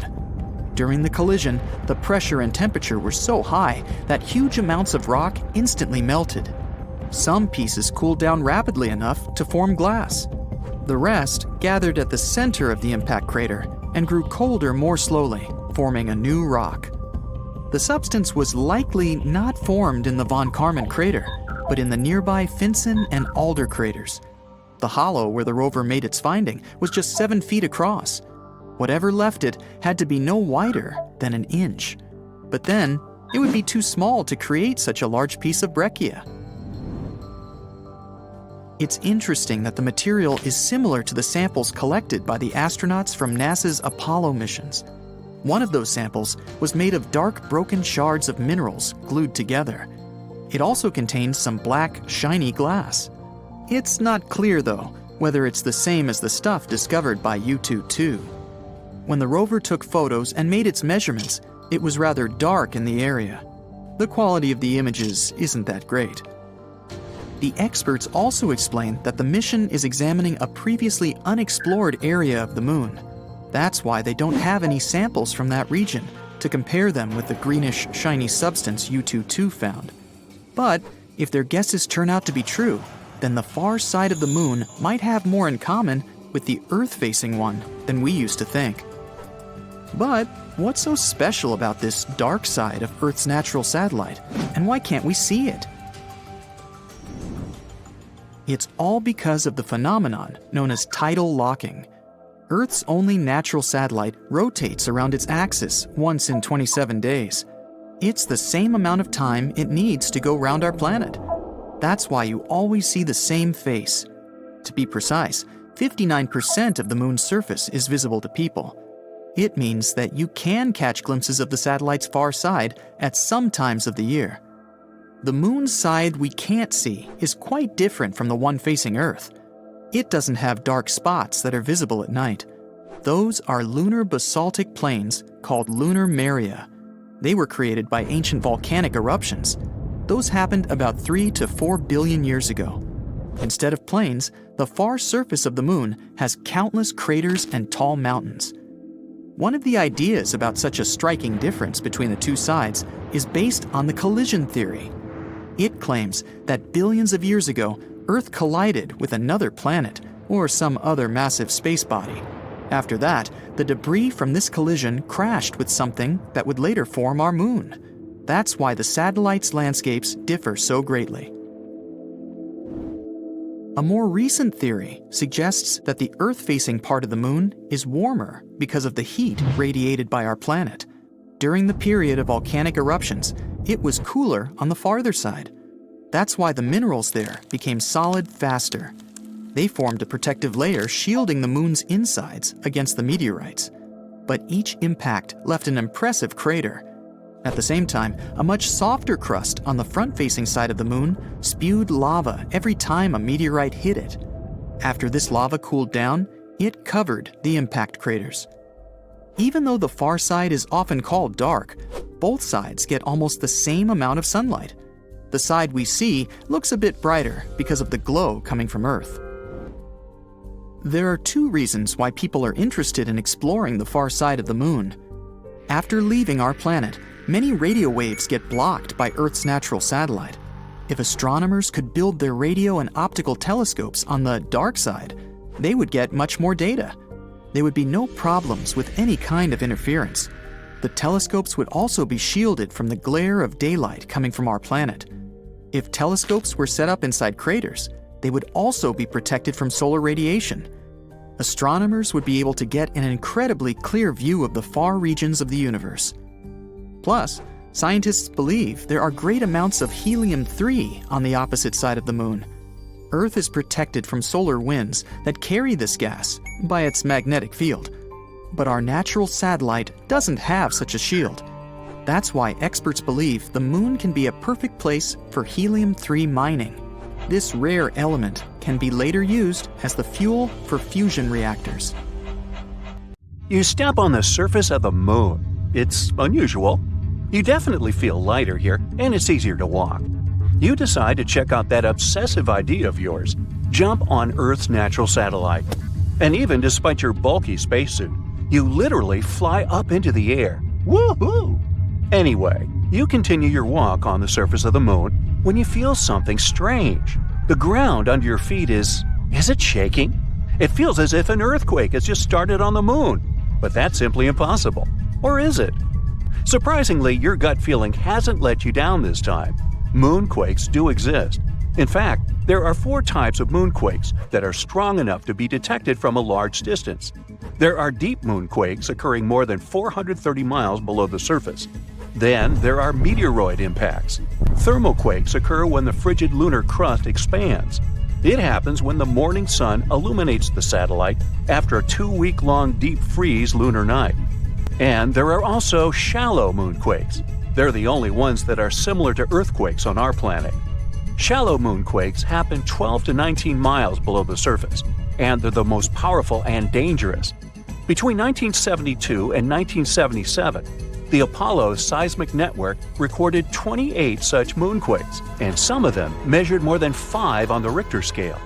S1: During the collision, the pressure and temperature were so high that huge amounts of rock instantly melted. Some pieces cooled down rapidly enough to form glass. The rest gathered at the center of the impact crater and grew colder more slowly, forming a new rock. The substance was likely not formed in the Von Karman crater, but in the nearby Finsen and Alder craters. The hollow where the rover made its finding was just 7 feet across. Whatever left it had to be no wider than an inch. But then, it would be too small to create such a large piece of breccia. It's interesting that the material is similar to the samples collected by the astronauts from NASA's Apollo missions. One of those samples was made of dark, broken shards of minerals glued together. It also contains some black, shiny glass. It's not clear, though, whether it's the same as the stuff discovered by U-22. When the rover took photos and made its measurements, it was rather dark in the area. The quality of the images isn't that great. The experts also explained that the mission is examining a previously unexplored area of the moon. That's why they don't have any samples from that region to compare them with the greenish, shiny substance U-22 found. But if their guesses turn out to be true, then the far side of the moon might have more in common with the Earth-facing one than we used to think. But what's so special about this dark side of Earth's natural satellite, and why can't we see it? It's all because of the phenomenon known as tidal locking. Earth's only natural satellite rotates around its axis once in 27 days. It's the same amount of time it needs to go round our planet. That's why you always see the same face. To be precise, 59% of the moon's surface is visible to people. It means that you can catch glimpses of the satellite's far side at some times of the year. The moon's side we can't see is quite different from the one facing Earth. It doesn't have dark spots that are visible at night. Those are lunar basaltic plains called lunar maria. They were created by ancient volcanic eruptions. Those happened about 3 to 4 billion years ago. Instead of plains, the far surface of the moon has countless craters and tall mountains. One of the ideas about such a striking difference between the two sides is based on the collision theory. It claims that billions of years ago, Earth collided with another planet or some other massive space body. After that, the debris from this collision crashed with something that would later form our moon. That's why the satellite's landscapes differ so greatly. A more recent theory suggests that the Earth-facing part of the moon is warmer because of the heat radiated by our planet. During the period of volcanic eruptions, it was cooler on the farther side. That's why the minerals there became solid faster. They formed a protective layer shielding the moon's insides against the meteorites. But each impact left an impressive crater. At the same time, a much softer crust on the front-facing side of the moon spewed lava every time a meteorite hit it. After this lava cooled down, it covered the impact craters. Even though the far side is often called dark, both sides get almost the same amount of sunlight. The side we see looks a bit brighter because of the glow coming from Earth. There are two reasons why people are interested in exploring the far side of the moon. After leaving our planet, many radio waves get blocked by Earth's natural satellite. If astronomers could build their radio and optical telescopes on the dark side, they would get much more data. There would be no problems with any kind of interference. The telescopes would also be shielded from the glare of daylight coming from our planet. If telescopes were set up inside craters, they would also be protected from solar radiation. Astronomers would be able to get an incredibly clear view of the far regions of the universe. Plus, scientists believe there are great amounts of helium-3 on the opposite side of the moon. Earth is protected from solar winds that carry this gas by its magnetic field. But our natural satellite doesn't have such a shield. That's why experts believe the moon can be a perfect place for helium-3 mining. This rare element can be later used as the fuel for fusion reactors.
S2: You step on the surface of the moon. It's unusual. You definitely feel lighter here, and it's easier to walk. You decide to check out that obsessive idea of yours. Jump on Earth's natural satellite. And even despite your bulky spacesuit, you literally fly up into the air. Woohoo! Anyway, you continue your walk on the surface of the moon when you feel something strange. The ground under your feet is it shaking? It feels as if an earthquake has just started on the moon. But that's simply impossible. Or is it? Surprisingly, your gut feeling hasn't let you down this time. Moonquakes do exist. In fact, there are 4 types of moonquakes that are strong enough to be detected from a large distance. There are deep moonquakes occurring more than 430 miles below the surface. Then there are meteoroid impacts. Thermoquakes occur when the frigid lunar crust expands. It happens when the morning sun illuminates the satellite after a 2-week-long deep freeze lunar night. And there are also shallow moonquakes. They're the only ones that are similar to earthquakes on our planet. Shallow moonquakes happen 12 to 19 miles below the surface, and they're the most powerful and dangerous. Between 1972 and 1977, the Apollo seismic network recorded 28 such moonquakes, and some of them measured more than 5 on the Richter scale.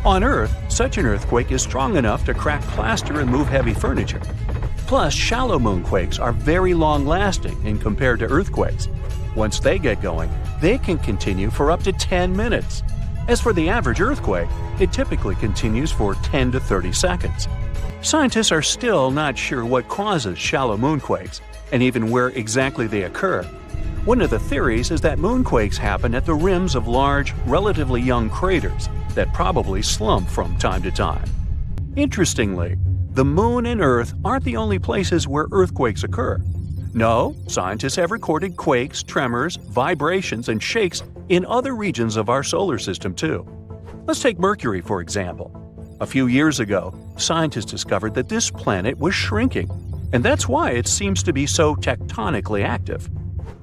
S2: On Earth, such an earthquake is strong enough to crack plaster and move heavy furniture. Plus, shallow moonquakes are very long-lasting in compared to earthquakes. Once they get going, they can continue for up to 10 minutes. As for the average earthquake, it typically continues for 10 to 30 seconds. Scientists are still not sure what causes shallow moonquakes, and even where exactly they occur. One of the theories is that moonquakes happen at the rims of large, relatively young craters that probably slump from time to time. Interestingly, the Moon and Earth aren't the only places where earthquakes occur. No, scientists have recorded quakes, tremors, vibrations, and shakes in other regions of our solar system too. Let's take Mercury, for example. A few years ago, scientists discovered that this planet was shrinking, and that's why it seems to be so tectonically active.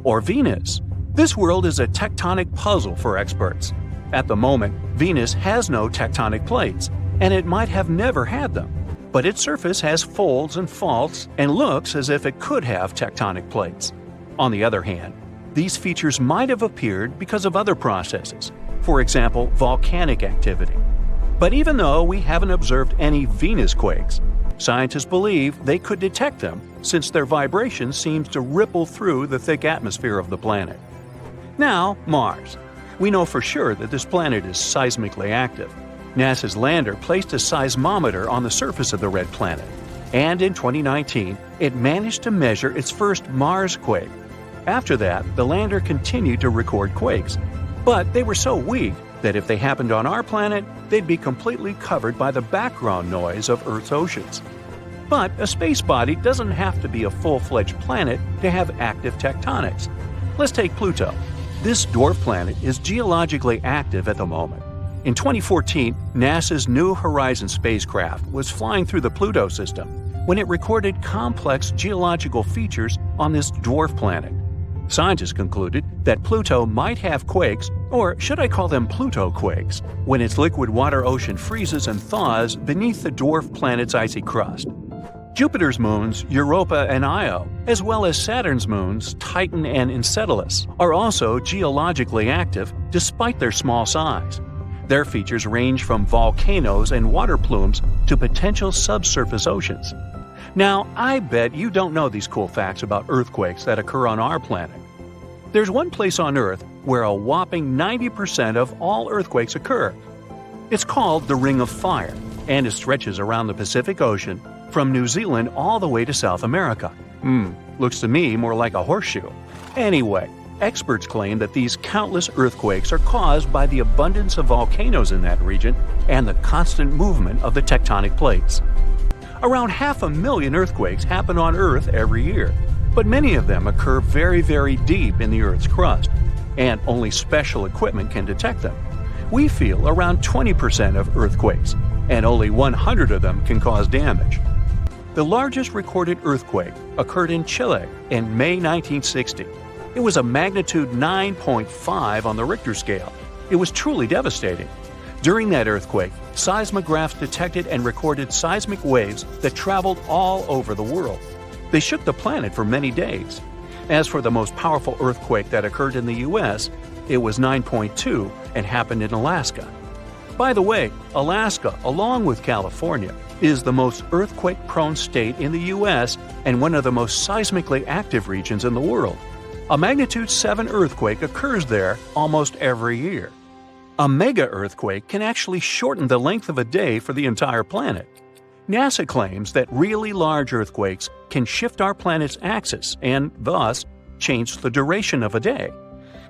S2: Or Venus. This world is a tectonic puzzle for experts. At the moment, Venus has no tectonic plates, and it might have never had them. But its surface has folds and faults and looks as if it could have tectonic plates. On the other hand, these features might have appeared because of other processes, for example, volcanic activity. But even though we haven't observed any Venus quakes, scientists believe they could detect them since their vibration seems to ripple through the thick atmosphere of the planet. Now, Mars. We know for sure that this planet is seismically active. NASA's lander placed a seismometer on the surface of the red planet, and in 2019, it managed to measure its first Mars quake. After that, the lander continued to record quakes, but they were so weak that if they happened on our planet, they'd be completely covered by the background noise of Earth's oceans. But a space body doesn't have to be a full-fledged planet to have active tectonics. Let's take Pluto. This dwarf planet is geologically active at the moment. In 2014, NASA's New Horizons spacecraft was flying through the Pluto system when it recorded complex geological features on this dwarf planet. Scientists concluded that Pluto might have quakes, or should I call them Pluto quakes, when its liquid water ocean freezes and thaws beneath the dwarf planet's icy crust. Jupiter's moons, Europa and Io, as well as Saturn's moons, Titan and Enceladus, are also geologically active despite their small size. Their features range from volcanoes and water plumes to potential subsurface oceans. Now, I bet you don't know these cool facts about earthquakes that occur on our planet. There's one place on Earth where a whopping 90% of all earthquakes occur. It's called the Ring of Fire, and it stretches around the Pacific Ocean from New Zealand all the way to South America. Looks to me more like a horseshoe. Anyway, experts claim that these countless earthquakes are caused by the abundance of volcanoes in that region and the constant movement of the tectonic plates. Around 500,000 earthquakes happen on Earth every year, but many of them occur very, very deep in the Earth's crust, and only special equipment can detect them. We feel around 20% of earthquakes, and only 100 of them can cause damage. The largest recorded earthquake occurred in Chile in May 1960. It was a magnitude 9.5 on the Richter scale. It was truly devastating. During that earthquake, seismographs detected and recorded seismic waves that traveled all over the world. They shook the planet for many days. As for the most powerful earthquake that occurred in the U.S., it was 9.2 and happened in Alaska. By the way, Alaska, along with California, is the most earthquake-prone state in the U.S. and one of the most seismically active regions in the world. A magnitude 7 earthquake occurs there almost every year. A mega-earthquake can actually shorten the length of a day for the entire planet. NASA claims that really large earthquakes can shift our planet's axis and, thus, change the duration of a day.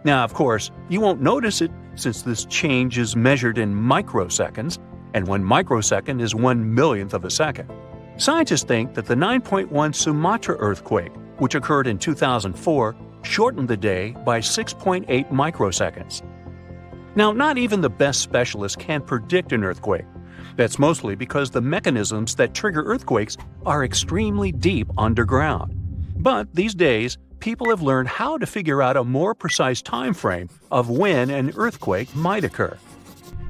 S2: Now, of course, you won't notice it since this change is measured in microseconds, and 1 microsecond is 1/millionth of a second. Scientists think that the 9.1 Sumatra earthquake, which occurred in 2004, shortened the day by 6.8 microseconds. Now, not even the best specialists can predict an earthquake. That's mostly because the mechanisms that trigger earthquakes are extremely deep underground. But these days, people have learned how to figure out a more precise time frame of when an earthquake might occur.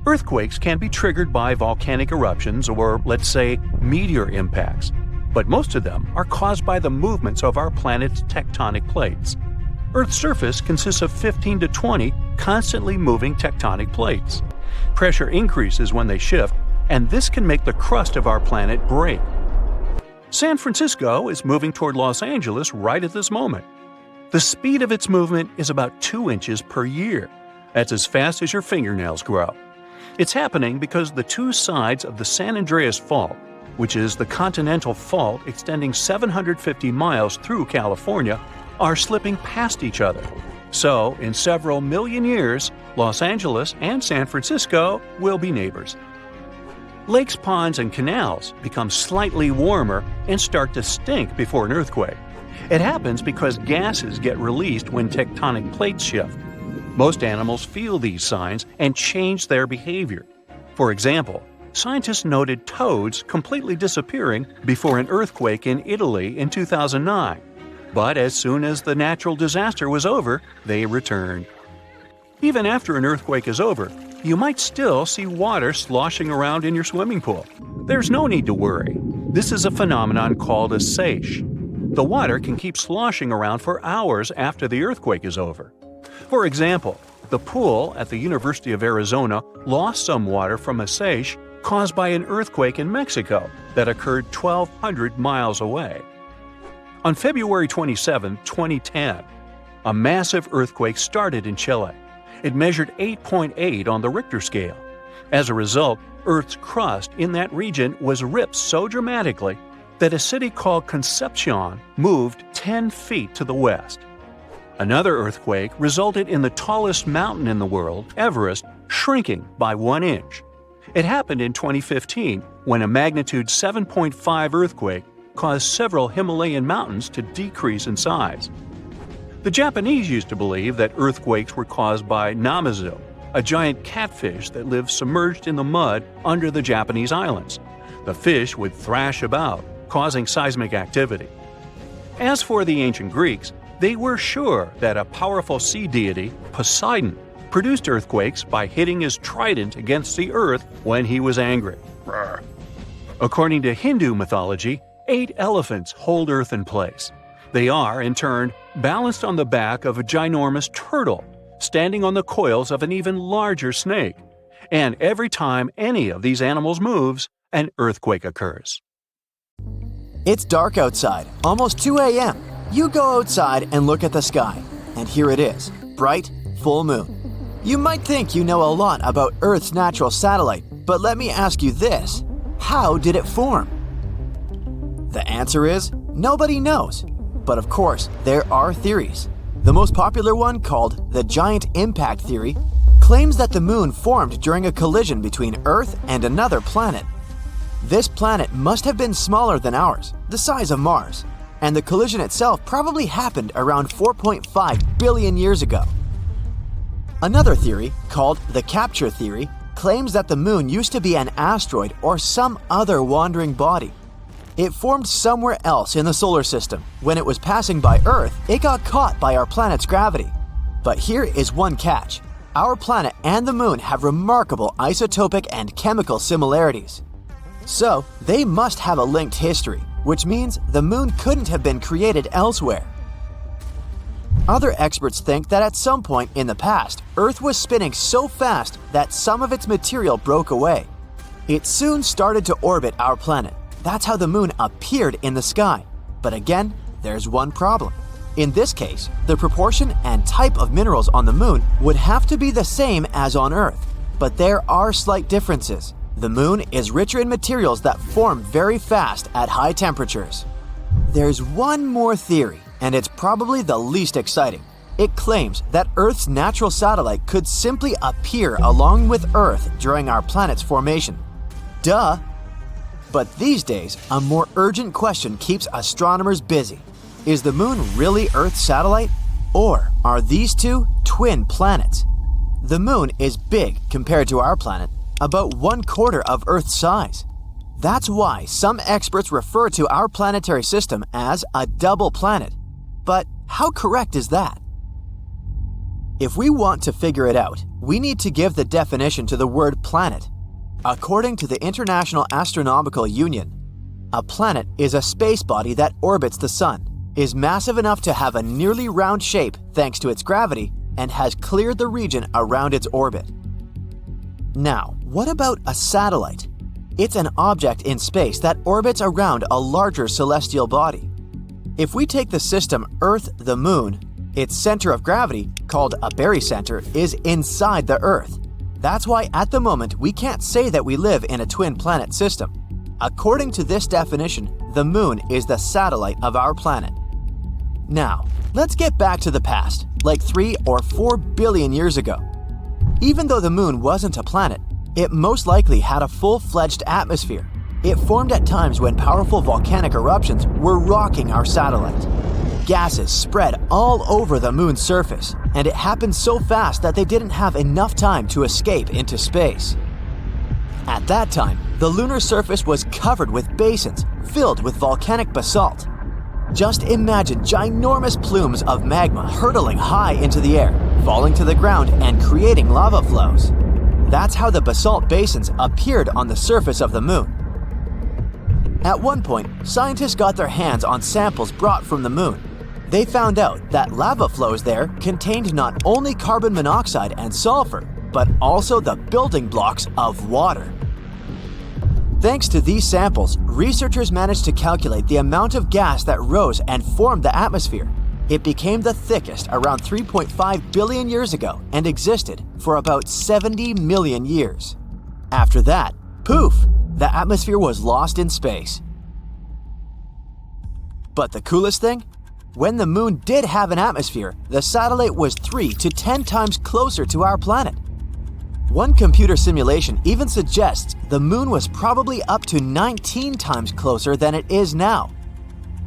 S2: Earthquakes can be triggered by volcanic eruptions or, let's say, meteor impacts, but most of them are caused by the movements of our planet's tectonic plates. Earth's surface consists of 15 to 20 constantly moving tectonic plates. Pressure increases when they shift, and this can make the crust of our planet break. San Francisco is moving toward Los Angeles right at this moment. The speed of its movement is about 2 inches per year. That's as fast as your fingernails grow. It's happening because the two sides of the San Andreas Fault, which is the continental fault extending 750 miles through California, are slipping past each other. So, in several million years, Los Angeles and San Francisco will be neighbors. Lakes, ponds, and canals become slightly warmer and start to stink before an earthquake. It happens because gases get released when tectonic plates shift. Most animals feel these signs and change their behavior. For example, scientists noted toads completely disappearing before an earthquake in Italy in 2009. But as soon as the natural disaster was over, they returned. Even after an earthquake is over, you might still see water sloshing around in your swimming pool. There's no need to worry. This is a phenomenon called a seiche. The water can keep sloshing around for hours after the earthquake is over. For example, the pool at the University of Arizona lost some water from a seiche caused by an earthquake in Mexico that occurred 1,200 miles away. On February 27, 2010, a massive earthquake started in Chile. It measured 8.8 on the Richter scale. As a result, Earth's crust in that region was ripped so dramatically that a city called Concepcion moved 10 feet to the west. Another earthquake resulted in the tallest mountain in the world, Everest, shrinking by 1 inch. It happened in 2015 when a magnitude 7.5 earthquake caused several Himalayan mountains to decrease in size. The Japanese used to believe that earthquakes were caused by namazu, a giant catfish that lives submerged in the mud under the Japanese islands. The fish would thrash about, causing seismic activity. As for the ancient Greeks, they were sure that a powerful sea deity, Poseidon, produced earthquakes by hitting his trident against the earth when he was angry. According to Hindu mythology, 8 elephants hold Earth in place. They are, in turn, balanced on the back of a ginormous turtle, standing on the coils of an even larger snake. And every time any of these animals moves, an earthquake occurs.
S5: It's dark outside, almost 2 a.m. You go outside and look at the sky, and here it is, bright, full moon. You might think you know a lot about Earth's natural satellite, but let me ask you this: how did it form? The answer is, nobody knows. But of course, there are theories. The most popular one, called the giant impact theory, claims that the moon formed during a collision between Earth and another planet. This planet must have been smaller than ours, the size of Mars, and the collision itself probably happened around 4.5 billion years ago. Another theory, called the capture theory, claims that the moon used to be an asteroid or some other wandering body. It formed somewhere else in the solar system. When it was passing by Earth, it got caught by our planet's gravity. But here is one catch. Our planet and the moon have remarkable isotopic and chemical similarities. So, they must have a linked history, which means the moon couldn't have been created elsewhere. Other experts think that at some point in the past, Earth was spinning so fast that some of its material broke away. It soon started to orbit our planet. That's how the moon appeared in the sky. But again, there's one problem. In this case, the proportion and type of minerals on the moon would have to be the same as on Earth. But there are slight differences. The moon is richer in materials that form very fast at high temperatures. There's one more theory, and it's probably the least exciting. It claims that Earth's natural satellite could simply appear along with Earth during our planet's formation. Duh! But these days, a more urgent question keeps astronomers busy. Is the moon really Earth's satellite? Or are these two twin planets? The moon is big compared to our planet, about 1/4 of Earth's size. That's why some experts refer to our planetary system as a double planet. But how correct is that? If we want to figure it out, we need to give the definition to the word planet. According to the International Astronomical Union, a planet is a space body that orbits the Sun, is massive enough to have a nearly round shape thanks to its gravity, and has cleared the region around its orbit. Now, what about a satellite? It's an object in space that orbits around a larger celestial body. If we take the system Earth, the Moon, its center of gravity, called a barycenter, is inside the Earth. That's why at the moment we can't say that we live in a twin planet system. According to this definition, the Moon is the satellite of our planet. Now, let's get back to the past, like 3 or 4 billion years ago. Even though the Moon wasn't a planet, it most likely had a full-fledged atmosphere. It formed at times when powerful volcanic eruptions were rocking our satellite. Gases spread all over the Moon's surface, and it happened so fast that they didn't have enough time to escape into space. At that time, the lunar surface was covered with basins filled with volcanic basalt. Just imagine ginormous plumes of magma hurtling high into the air, falling to the ground and creating lava flows. That's how the basalt basins appeared on the surface of the Moon. At one point, scientists got their hands on samples brought from the Moon. They found out that lava flows there contained not only carbon monoxide and sulfur, but also the building blocks of water. Thanks to these samples, researchers managed to calculate the amount of gas that rose and formed the atmosphere. It became the thickest around 3.5 billion years ago and existed for about 70 million years. After that, poof, the atmosphere was lost in space. But the coolest thing? When the Moon did have an atmosphere, the satellite was 3 to 10 times closer to our planet. One computer simulation even suggests the Moon was probably up to 19 times closer than it is now.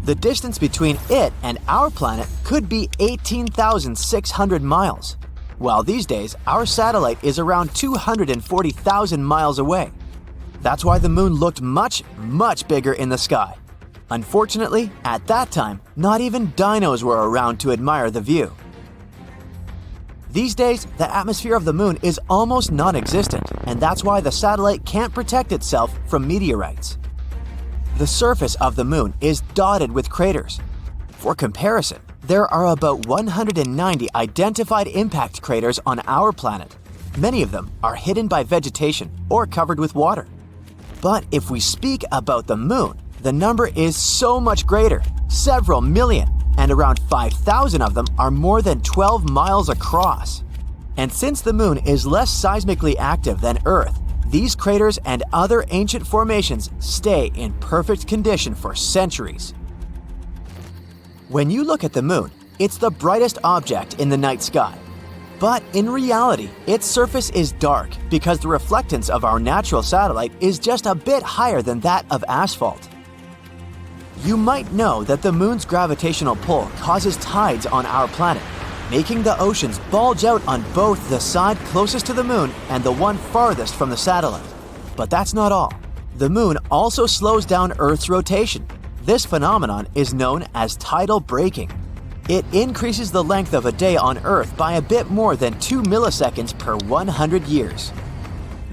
S5: The distance between it and our planet could be 18,600 miles, while these days our satellite is around 240,000 miles away. That's why the Moon looked much, much bigger in the sky. Unfortunately, at that time, not even dinos were around to admire the view. These days, the atmosphere of the Moon is almost non-existent, and that's why the satellite can't protect itself from meteorites. The surface of the Moon is dotted with craters. For comparison, there are about 190 identified impact craters on our planet. Many of them are hidden by vegetation or covered with water. But if we speak about the Moon, the number is so much greater, several million, and around 5,000 of them are more than 12 miles across. And since the Moon is less seismically active than Earth, these craters and other ancient formations stay in perfect condition for centuries. When you look at the Moon, it's the brightest object in the night sky. But in reality, its surface is dark because the reflectance of our natural satellite is just a bit higher than that of asphalt. You might know that the Moon's gravitational pull causes tides on our planet, making the oceans bulge out on both the side closest to the Moon and the one farthest from the satellite. But that's not all. The Moon also slows down Earth's rotation. This phenomenon is known as tidal braking. It increases the length of a day on Earth by a bit more than 2 milliseconds per 100 years.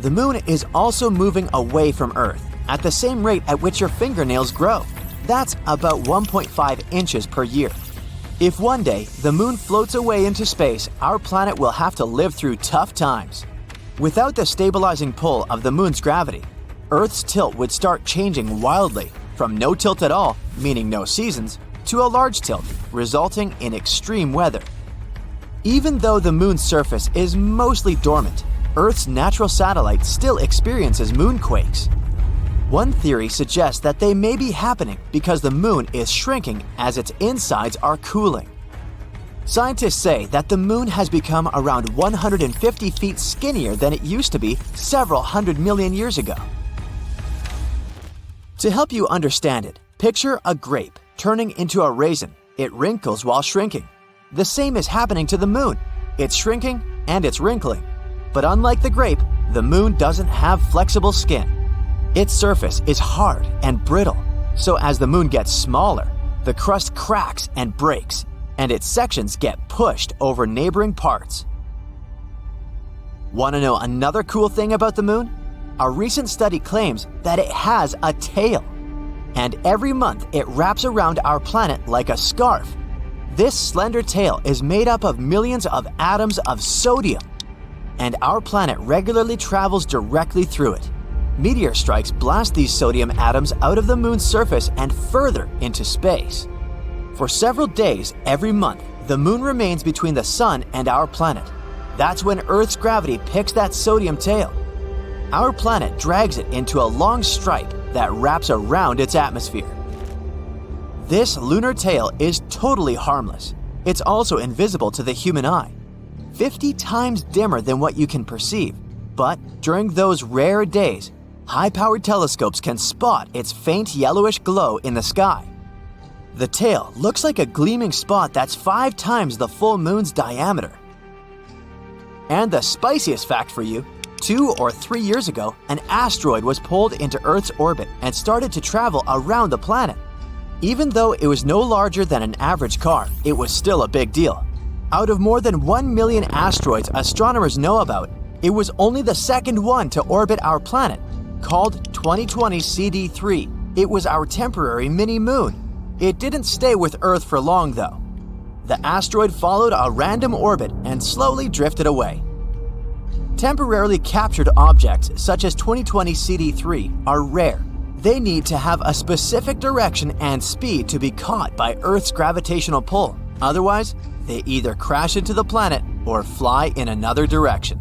S5: The Moon is also moving away from Earth at the same rate at which your fingernails grow. That's about 1.5 inches per year. If one day the Moon floats away into space, our planet will have to live through tough times. Without the stabilizing pull of the Moon's gravity, Earth's tilt would start changing wildly, from no tilt at all, meaning no seasons, to a large tilt, resulting in extreme weather. Even though the Moon's surface is mostly dormant, Earth's natural satellite still experiences moonquakes. One theory suggests that they may be happening because the Moon is shrinking as its insides are cooling. Scientists say that the Moon has become around 150 feet skinnier than it used to be several hundred million years ago. To help you understand it, picture a grape turning into a raisin. It wrinkles while shrinking. The same is happening to the Moon. It's shrinking and it's wrinkling. But unlike the grape, the Moon doesn't have flexible skin. Its surface is hard and brittle, so as the Moon gets smaller, the crust cracks and breaks, and its sections get pushed over neighboring parts. Want to know another cool thing about the Moon? A recent study claims that it has a tail, and every month it wraps around our planet like a scarf. This slender tail is made up of millions of atoms of sodium, and our planet regularly travels directly through it. Meteor strikes blast these sodium atoms out of the moon's surface and further into space. For several days every month, the moon remains between the sun and our planet. That's when Earth's gravity picks that sodium tail. Our planet drags it into a long stripe that wraps around its atmosphere. This lunar tail is totally harmless. It's also invisible to the human eye, 50 times dimmer than what you can perceive. But during those rare days, high-powered telescopes can spot its faint yellowish glow in the sky. The tail looks like a gleaming spot that's 5 times the full moon's diameter. And the spiciest fact for you, 2 or 3 years ago, an asteroid was pulled into Earth's orbit and started to travel around the planet. Even though it was no larger than an average car, it was still a big deal. Out of more than 1 million asteroids astronomers know about, it was only the second one to orbit our planet, called 2020 CD3. It was our temporary mini-moon. It didn't stay with Earth for long, though. The asteroid followed a random orbit and slowly drifted away. Temporarily captured objects such as 2020 CD3 are rare. They need to have a specific direction and speed to be caught by Earth's gravitational pull. Otherwise, they either crash into the planet or fly in another direction.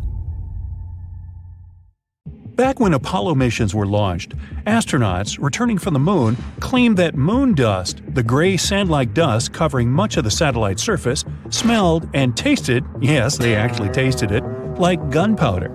S2: Back when Apollo missions were launched, astronauts returning from the moon claimed that moon dust, the gray sand-like dust covering much of the satellite surface, smelled and tasted, yes, they actually tasted it, like gunpowder.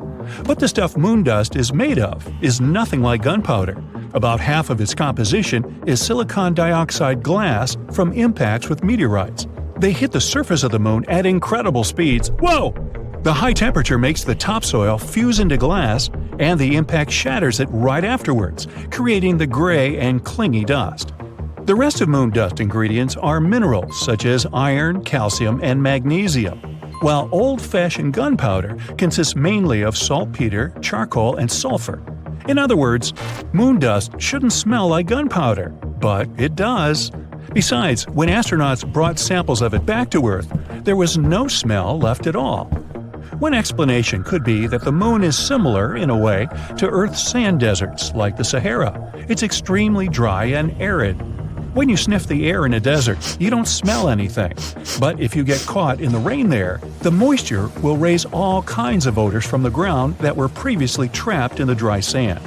S2: What the stuff moon dust is made of is nothing like gunpowder. About half of its composition is silicon dioxide glass from impacts with meteorites. They hit the surface of the moon at incredible speeds. Whoa! The high temperature makes the topsoil fuse into glass, and the impact shatters it right afterwards, creating the gray and clingy dust. The rest of moon dust ingredients are minerals such as iron, calcium, and magnesium, while old-fashioned gunpowder consists mainly of saltpeter, charcoal, and sulfur. In other words, moon dust shouldn't smell like gunpowder, but it does. Besides, when astronauts brought samples of it back to Earth, there was no smell left at all. One explanation could be that the moon is similar, in a way, to Earth's sand deserts, like the Sahara. It's extremely dry and arid. When you sniff the air in a desert, you don't smell anything. But if you get caught in the rain there, the moisture will raise all kinds of odors from the ground that were previously trapped in the dry sand.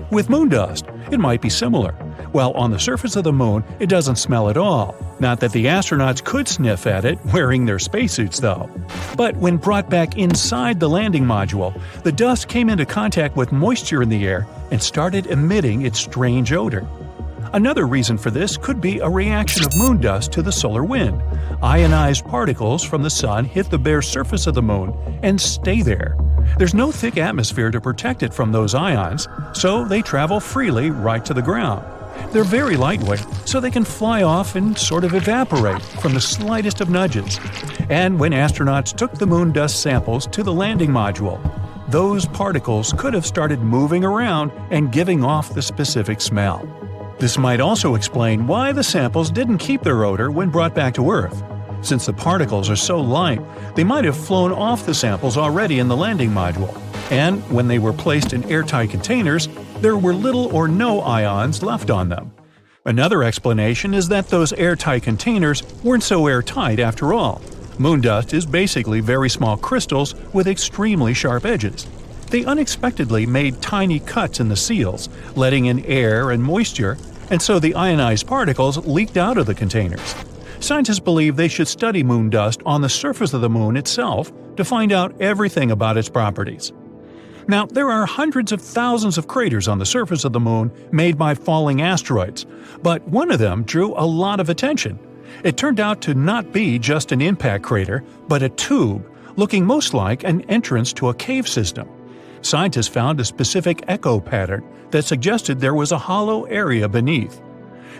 S2: With moon dust, it might be similar. While on the surface of the moon, it doesn't smell at all. Not that the astronauts could sniff at it wearing their spacesuits, though. But when brought back inside the landing module, the dust came into contact with moisture in the air and started emitting its strange odor. Another reason for this could be a reaction of moon dust to the solar wind. Ionized particles from the sun hit the bare surface of the moon and stay there. There's no thick atmosphere to protect it from those ions, so they travel freely right to the ground. They're very lightweight, so they can fly off and sort of evaporate from the slightest of nudges. And when astronauts took the moon dust samples to the landing module, those particles could have started moving around and giving off the specific smell. This might also explain why the samples didn't keep their odor when brought back to Earth. Since the particles are so light, they might have flown off the samples already in the landing module. And when they were placed in airtight containers, there were little or no ions left on them. Another explanation is that those airtight containers weren't so airtight after all. Moon dust is basically very small crystals with extremely sharp edges. They unexpectedly made tiny cuts in the seals, letting in air and moisture, and so the ionized particles leaked out of the containers. Scientists believe they should study moon dust on the surface of the moon itself to find out everything about its properties. Now, there are hundreds of thousands of craters on the surface of the moon made by falling asteroids, but one of them drew a lot of attention. It turned out to not be just an impact crater, but a tube, looking most like an entrance to a cave system. Scientists found a specific echo pattern that suggested there was a hollow area beneath.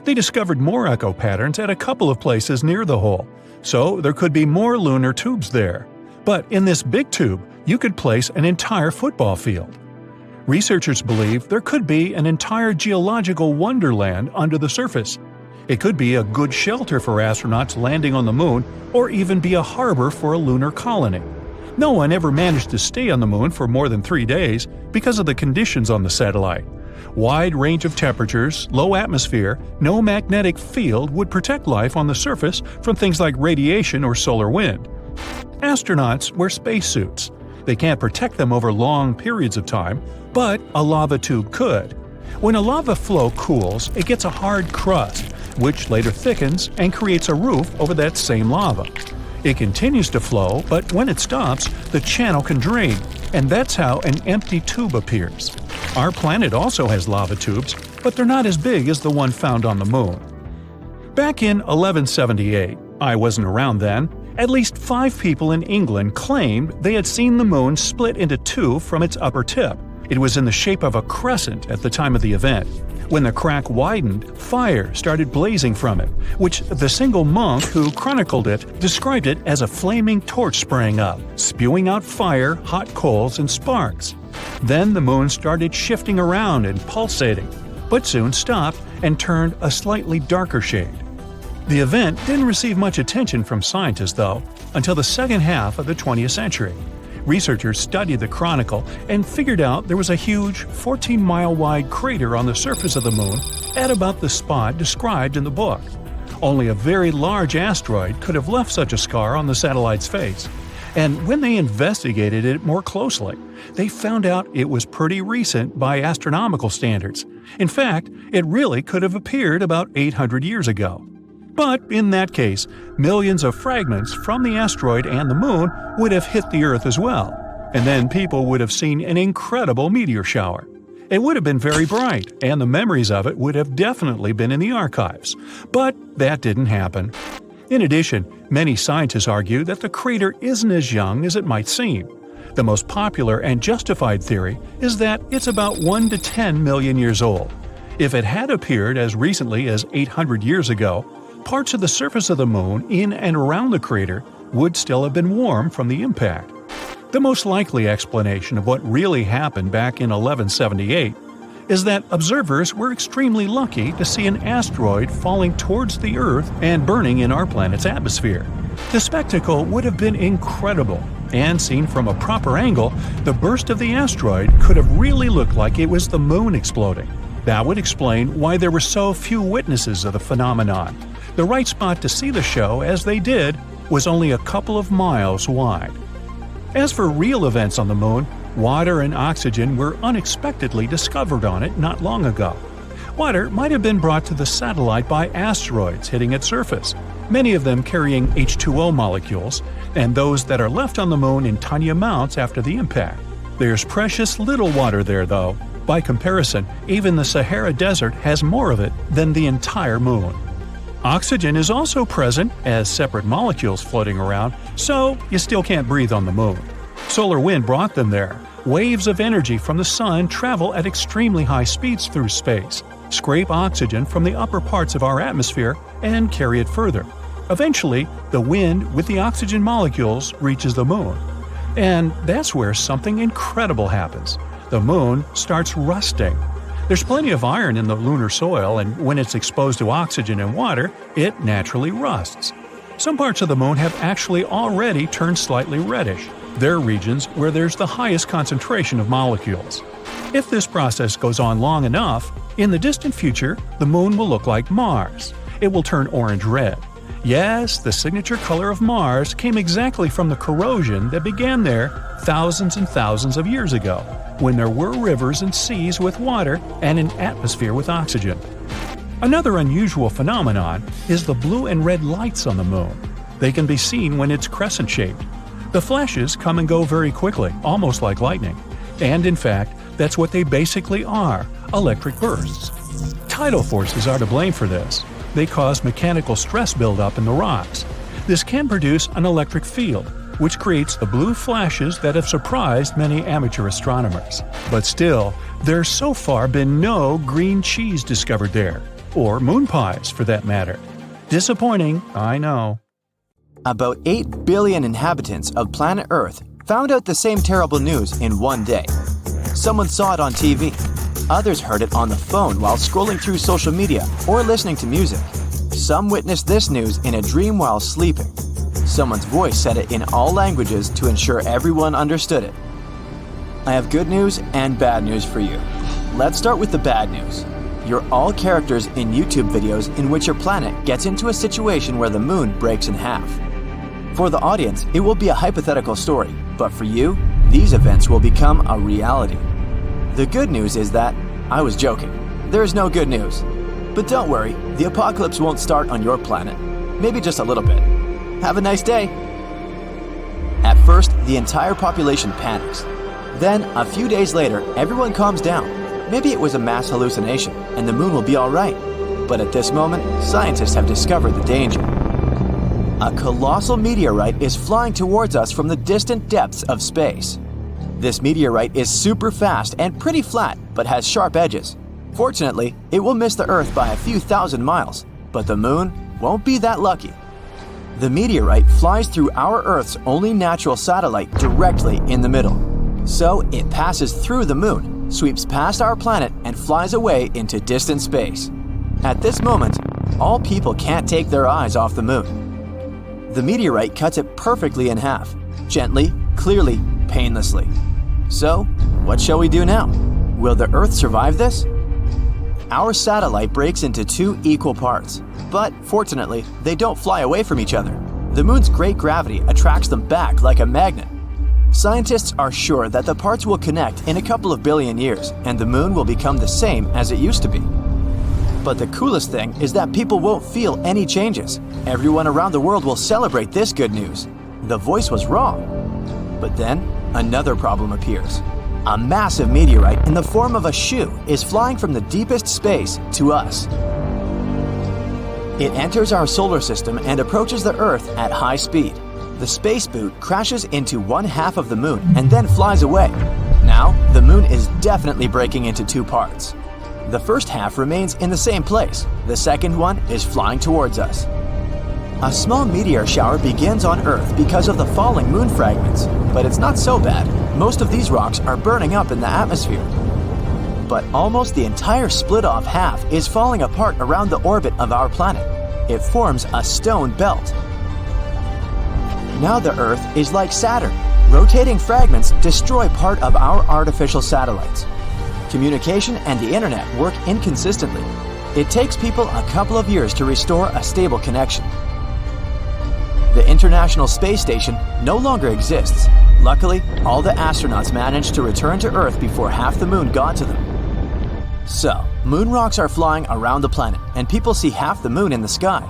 S2: They discovered more echo patterns at a couple of places near the hole, so there could be more lunar tubes there. But in this big tube, you could place an entire football field. Researchers believe there could be an entire geological wonderland under the surface. It could be a good shelter for astronauts landing on the moon, or even be a harbor for a lunar colony. No one ever managed to stay on the moon for more than 3 days because of the conditions on the satellite. Wide range of temperatures, low atmosphere, no magnetic field would protect life on the surface from things like radiation or solar wind. Astronauts wear spacesuits. They can't protect them over long periods of time, but a lava tube could. When a lava flow cools, it gets a hard crust, which later thickens and creates a roof over that same lava. It continues to flow, but when it stops, the channel can drain, and that's how an empty tube appears. Our planet also has lava tubes, but they're not as big as the one found on the moon. Back in 1178, I wasn't around then, at least 5 people in England claimed they had seen the moon split into 2 from its upper tip. It was in the shape of a crescent at the time of the event. When the crack widened, fire started blazing from it, which the single monk who chronicled it described it as a flaming torch sprang up, spewing out fire, hot coals, and sparks. Then the moon started shifting around and pulsating, but soon stopped and turned a slightly darker shade. The event didn't receive much attention from scientists, though, until the second half of the 20th century. Researchers studied the chronicle and figured out there was a huge 14-mile-wide crater on the surface of the moon at about the spot described in the book. Only a very large asteroid could have left such a scar on the satellite's face. And when they investigated it more closely, they found out it was pretty recent by astronomical standards. In fact, it really could have appeared about 800 years ago. But in that case, millions of fragments from the asteroid and the moon would have hit the Earth as well, and then people would have seen an incredible meteor shower. It would have been very bright, and the memories of it would have definitely been in the archives. But that didn't happen. In addition, many scientists argue that the crater isn't as young as it might seem. The most popular and justified theory is that it's about 1 to 10 million years old. If it had appeared as recently as 800 years ago, parts of the surface of the moon in and around the crater would still have been warm from the impact. The most likely explanation of what really happened back in 1178 is that observers were extremely lucky to see an asteroid falling towards the Earth and burning in our planet's atmosphere. The spectacle would have been incredible, and seen from a proper angle, the burst of the asteroid could have really looked like it was the moon exploding. That would explain why there were so few witnesses of the phenomenon. The right spot to see the show, as they did, was only a couple of miles wide. As for real events on the moon, water and oxygen were unexpectedly discovered on it not long ago. Water might have been brought to the satellite by asteroids hitting its surface, many of them carrying H2O molecules, and those that are left on the moon in tiny amounts after the impact. There's precious little water there, though. By comparison, even the Sahara Desert has more of it than the entire moon. Oxygen is also present as separate molecules floating around, so you still can't breathe on the moon. Solar wind brought them there. Waves of energy from the sun travel at extremely high speeds through space, scrape oxygen from the upper parts of our atmosphere, and carry it further. Eventually, the wind with the oxygen molecules reaches the moon. And that's where something incredible happens. The moon starts rusting. There's plenty of iron in the lunar soil, and when it's exposed to oxygen and water, it naturally rusts. Some parts of the moon have actually already turned slightly reddish. They're regions where there's the highest concentration of molecules. If this process goes on long enough, in the distant future, the moon will look like Mars. It will turn orange-red. Yes, the signature color of Mars came exactly from the corrosion that began there thousands and thousands of years ago, when there were rivers and seas with water and an atmosphere with oxygen. Another unusual phenomenon is the blue and red lights on the moon. They can be seen when it's crescent-shaped. The flashes come and go very quickly, almost like lightning. And in fact, that's what they basically are, electric bursts. Tidal forces are to blame for this. They cause mechanical stress buildup in the rocks. This can produce an electric field, which creates the blue flashes that have surprised many amateur astronomers. But still, there's so far been no green cheese discovered there, or moon pies for that matter. Disappointing, I know.
S5: About 8 billion inhabitants of planet Earth found out the same terrible news in one day. Someone saw it on TV. Others heard it on the phone while scrolling through social media or listening to music. Some witnessed this news in a dream while sleeping. Someone's voice said it in all languages to ensure everyone understood it. I have good news and bad news for you. Let's start with the bad news. You're all characters in YouTube videos in which your planet gets into a situation where the moon breaks in half. For the audience, it will be a hypothetical story, but for you, these events will become a reality. The good news is that I was joking. There's no good news. But don't worry, the apocalypse won't start on your planet. Maybe just a little bit. Have a nice day. At first, the entire population panics. Then, a few days later, everyone calms down. Maybe it was a mass hallucination, and the moon will be all right. But at this moment, scientists have discovered the danger. A colossal meteorite is flying towards us from the distant depths of space. This meteorite is super fast and pretty flat, but has sharp edges. Fortunately, it will miss the Earth by a few thousand miles, but the moon won't be that lucky. The meteorite flies through our Earth's only natural satellite directly in the middle. So it passes through the moon, sweeps past our planet, and flies away into distant space. At this moment, all people can't take their eyes off the moon. The meteorite cuts it perfectly in half, gently, clearly, painlessly. So, what shall we do now? Will the Earth survive this? Our satellite breaks into two equal parts, but fortunately, they don't fly away from each other. The moon's great gravity attracts them back like a magnet. Scientists are sure that the parts will connect in a couple of billion years, and the moon will become the same as it used to be. But the coolest thing is that people won't feel any changes. Everyone around the world will celebrate this good news. The voice was wrong. But then, another problem appears. A massive meteorite in the form of a shoe is flying from the deepest space to us. It enters our solar system and approaches the Earth at high speed. The space boot crashes into one half of the moon and then flies away. Now, the moon is definitely breaking into two parts. The first half remains in the same place. The second one is flying towards us. A small meteor shower begins on Earth because of the falling moon fragments, but it's not so bad. Most of these rocks are burning up in the atmosphere. But almost the entire split-off half is falling apart around the orbit of our planet. It forms a stone belt. Now the Earth is like Saturn. Rotating fragments destroy part of our artificial satellites. Communication and the internet work inconsistently. It takes people a couple of years to restore a stable connection. The International Space Station no longer exists. Luckily, all the astronauts managed to return to Earth before half the moon got to them. So, moon rocks are flying around the planet, and people see half the moon in the sky.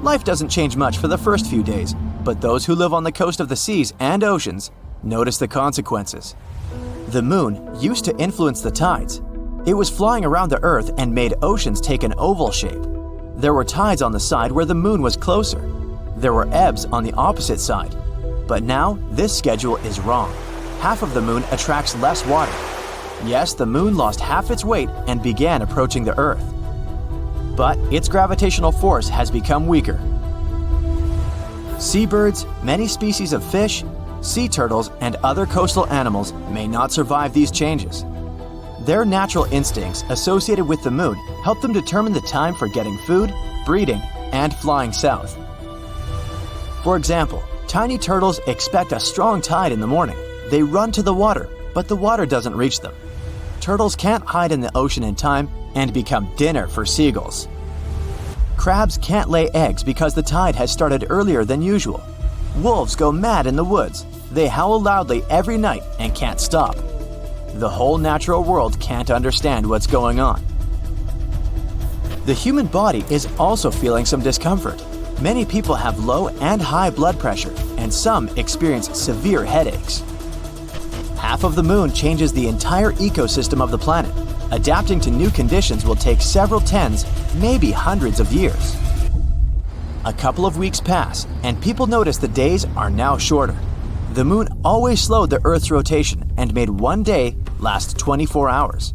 S5: Life doesn't change much for the first few days, but those who live on the coast of the seas and oceans notice the consequences. The moon used to influence the tides. It was flying around the Earth and made oceans take an oval shape. There were tides on the side where the moon was closer. There were ebbs on the opposite side. But now, this schedule is wrong. Half of the moon attracts less water. Yes, the moon lost half its weight and began approaching the Earth. But its gravitational force has become weaker. Seabirds, many species of fish, sea turtles, and other coastal animals may not survive these changes. Their natural instincts associated with the moon help them determine the time for getting food, breeding, and flying south. For example, tiny turtles expect a strong tide in the morning. They run to the water, but the water doesn't reach them. Turtles can't hide in the ocean in time and become dinner for seagulls. Crabs can't lay eggs because the tide has started earlier than usual. Wolves go mad in the woods. They howl loudly every night and can't stop. The whole natural world can't understand what's going on. The human body is also feeling some discomfort. Many people have low and high blood pressure, and some experience severe headaches. Half of the moon changes the entire ecosystem of the planet. Adapting to new conditions will take several tens, maybe hundreds of years. A couple of weeks pass, and people notice the days are now shorter. The moon always slowed the Earth's rotation and made one day last 24 hours.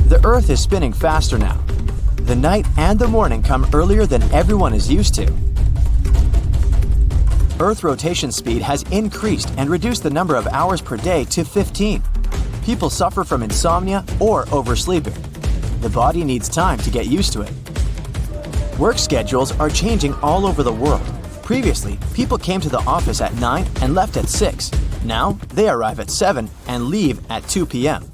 S5: The Earth is spinning faster now. The night and the morning come earlier than everyone is used to. Earth rotation speed has increased and reduced the number of hours per day to 15. People suffer from insomnia or oversleeping. The body needs time to get used to it. Work schedules are changing all over the world. Previously, people came to the office at 9 and left at 6. Now, they arrive at 7 and leave at 2 p.m.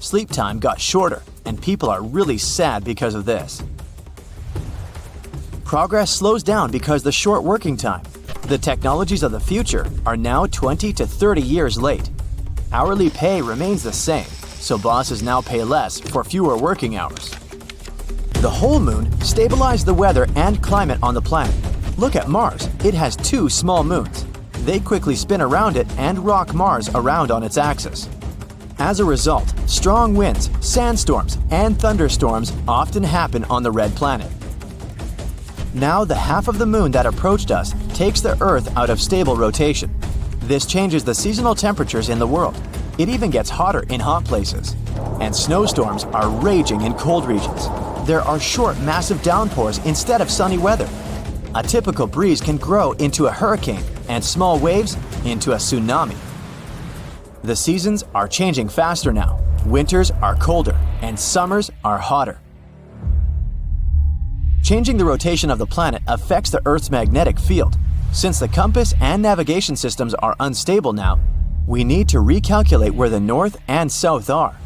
S5: Sleep time got shorter, and people are really sad because of this. Progress slows down because the short working time. The technologies of the future are now 20 to 30 years late. Hourly pay remains the same, so bosses now pay less for fewer working hours. The whole moon stabilized the weather and climate on the planet. Look at Mars, it has 2 small moons. They quickly spin around it and rock Mars around on its axis. As a result, strong winds, sandstorms, and thunderstorms often happen on the red planet. Now the half of the moon that approached us takes the Earth out of stable rotation. This changes the seasonal temperatures in the world. It even gets hotter in hot places. And snowstorms are raging in cold regions. There are short, massive downpours instead of sunny weather. A typical breeze can grow into a hurricane and small waves into a tsunami. The seasons are changing faster now. Winters are colder and summers are hotter. Changing the rotation of the planet affects the Earth's magnetic field. Since the compass and navigation systems are unstable now, we need to recalculate where the north and south are.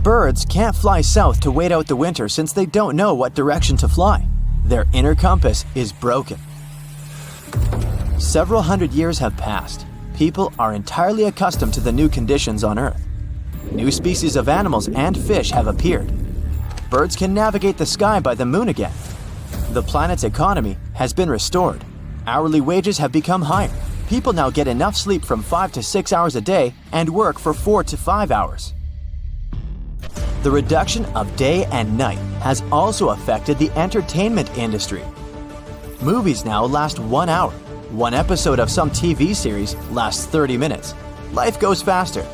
S5: Birds can't fly south to wait out the winter since they don't know what direction to fly. Their inner compass is broken. Several hundred years have passed. People are entirely accustomed to the new conditions on Earth. New species of animals and fish have appeared. Birds can navigate the sky by the moon again. The planet's economy has been restored. Hourly wages have become higher. People now get enough sleep from 5 to 6 hours a day and work for 4 to 5 hours. The reduction of day and night has also affected the entertainment industry. Movies now last 1 hour. One episode of some TV series lasts 30 minutes. Life goes faster.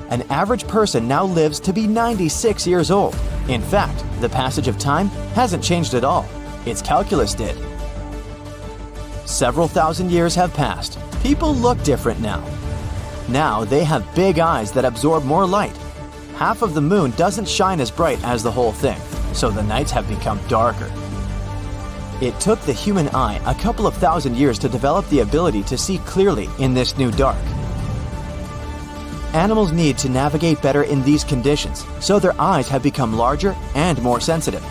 S5: An average person now lives to be 96 years old. In fact, the passage of time hasn't changed at all. Its calculus did. Several thousand years have passed. People look different now. Now they have big eyes that absorb more light. Half of the moon doesn't shine as bright as the whole thing, so the nights have become darker. It took the human eye a couple of thousand years to develop the ability to see clearly in this new dark. Animals need to navigate better in these conditions, so their eyes have become larger and more sensitive.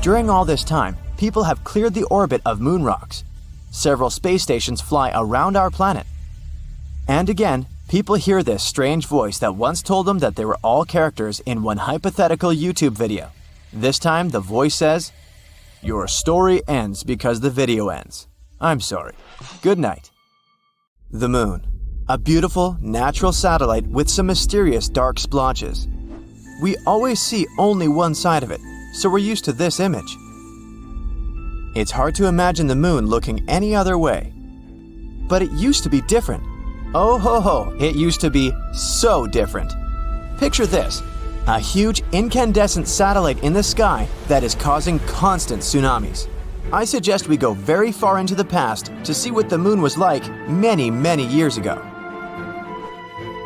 S5: During all this time, people have cleared the orbit of moon rocks. Several space stations fly around our planet. And again, people hear this strange voice that once told them that they were all characters in one hypothetical YouTube video. This time, the voice says, "Your story ends because the video ends. I'm sorry. Good night." The moon. A beautiful, natural satellite with some mysterious dark splotches. We always see only one side of it, so we're used to this image. It's hard to imagine the moon looking any other way. But it used to be different. Oh ho ho, it used to be so different. Picture this, a huge incandescent satellite in the sky that is causing constant tsunamis. I suggest we go very far into the past to see what the moon was like many, many years ago.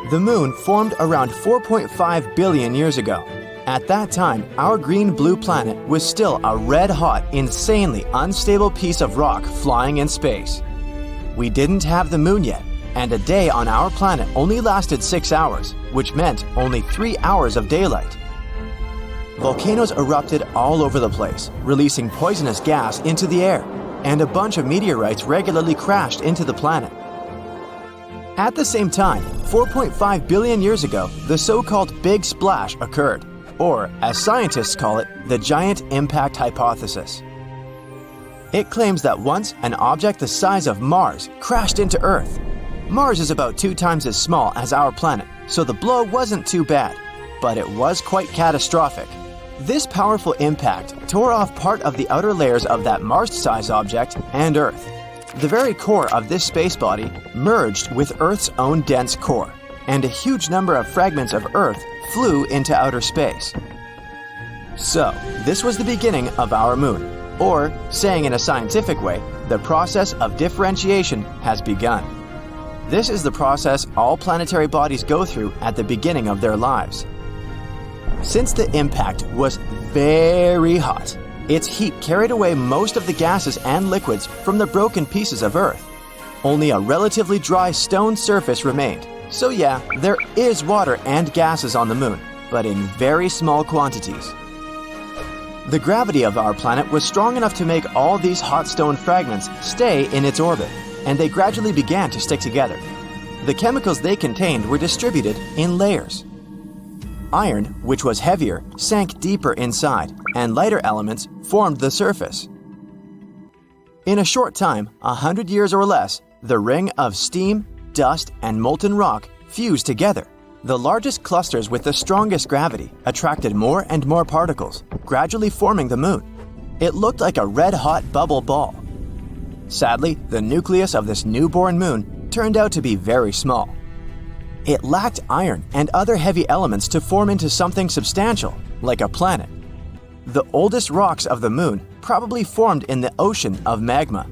S5: The moon formed around 4.5 billion years ago. At that time, our green-blue planet was still a red-hot, insanely unstable piece of rock flying in space. We didn't have the moon yet, and a day on our planet only lasted 6 hours, which meant only 3 hours of daylight. Volcanoes erupted all over the place, releasing poisonous gas into the air, and a bunch of meteorites regularly crashed into the planet. At the same time, 4.5 billion years ago, the so-called Big Splash occurred, or, as scientists call it, the Giant Impact Hypothesis. It claims that once an object the size of Mars crashed into Earth. Mars is about 2 times as small as our planet, so the blow wasn't too bad, but it was quite catastrophic. This powerful impact tore off part of the outer layers of that Mars-sized object and Earth. The very core of this space body merged with Earth's own dense core, and a huge number of fragments of Earth flew into outer space. So, this was the beginning of our moon, or, saying in a scientific way, the process of differentiation has begun. This is the process all planetary bodies go through at the beginning of their lives. Since the impact was very hot, Its heat carried away most of the gases and liquids from the broken pieces of Earth. Only a relatively dry stone surface remained. So yeah, there is water and gases on the Moon, but in very small quantities. The gravity of our planet was strong enough to make all these hot stone fragments stay in its orbit, and they gradually began to stick together. The chemicals they contained were distributed in layers. Iron, which was heavier, sank deeper inside, and lighter elements formed the surface. In a short time, 100 years or less, the ring of steam, dust, and molten rock fused together. The largest clusters with the strongest gravity attracted more and more particles, gradually forming the Moon. It looked like a red-hot bubble ball. Sadly, the nucleus of this newborn Moon turned out to be very small. It lacked iron and other heavy elements to form into something substantial, like a planet. The oldest rocks of the Moon probably formed in the ocean of magma.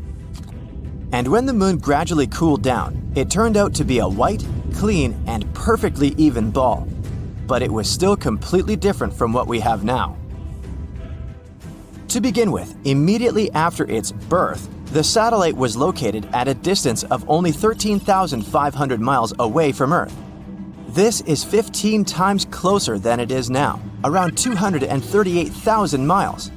S5: And when the Moon gradually cooled down, it turned out to be a white, clean, and perfectly even ball. But it was still completely different from what we have now. To begin with, immediately after its birth, the satellite was located at a distance of only 13,500 miles away from Earth. This is 15 times closer than it is now, around 238,000 miles.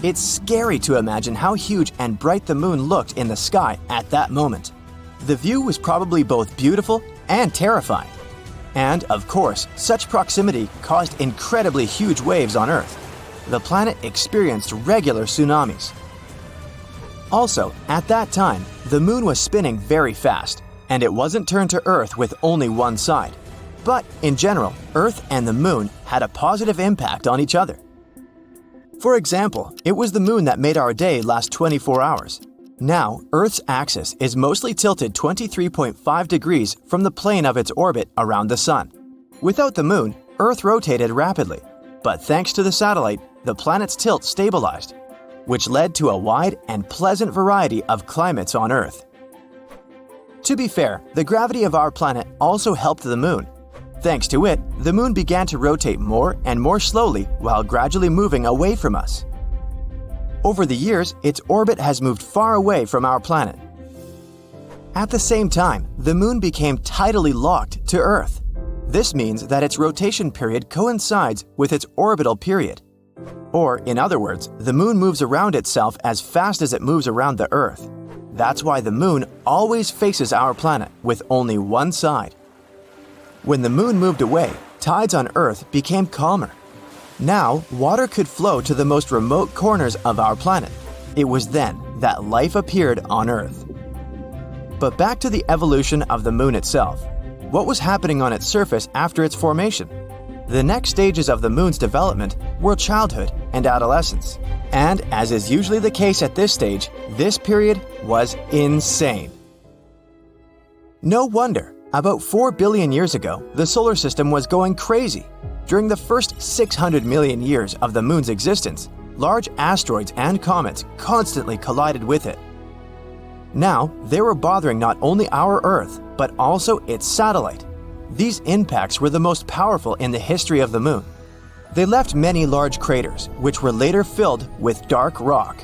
S5: It's scary to imagine how huge and bright the Moon looked in the sky at that moment. The view was probably both beautiful and terrifying. And, of course, such proximity caused incredibly huge waves on Earth. The planet experienced regular tsunamis. Also, at that time, the Moon was spinning very fast, and it wasn't turned to Earth with only one side. But, in general, Earth and the Moon had a positive impact on each other. For example, it was the Moon that made our day last 24 hours. Now, Earth's axis is mostly tilted 23.5 degrees from the plane of its orbit around the Sun. Without the Moon, Earth rotated rapidly, but thanks to the satellite, the planet's tilt stabilized, which led to a wide and pleasant variety of climates on Earth. To be fair, the gravity of our planet also helped the Moon. Thanks to it, the Moon began to rotate more and more slowly while gradually moving away from us. Over the years, its orbit has moved far away from our planet. At the same time, the Moon became tidally locked to Earth. This means that its rotation period coincides with its orbital period. Or, in other words, the Moon moves around itself as fast as it moves around the Earth. That's why the Moon always faces our planet with only one side. When the Moon moved away, tides on Earth became calmer. Now, water could flow to the most remote corners of our planet. It was then that life appeared on Earth. But back to the evolution of the Moon itself. What was happening on its surface after its formation? The next stages of the Moon's development were childhood and adolescence. And as is usually the case at this stage, this period was insane. No wonder. About 4 billion years ago, the solar system was going crazy. During the first 600 million years of the Moon's existence, large asteroids and comets constantly collided with it. Now, they were bothering not only our Earth, but also its satellite. These impacts were the most powerful in the history of the Moon. They left many large craters, which were later filled with dark rock.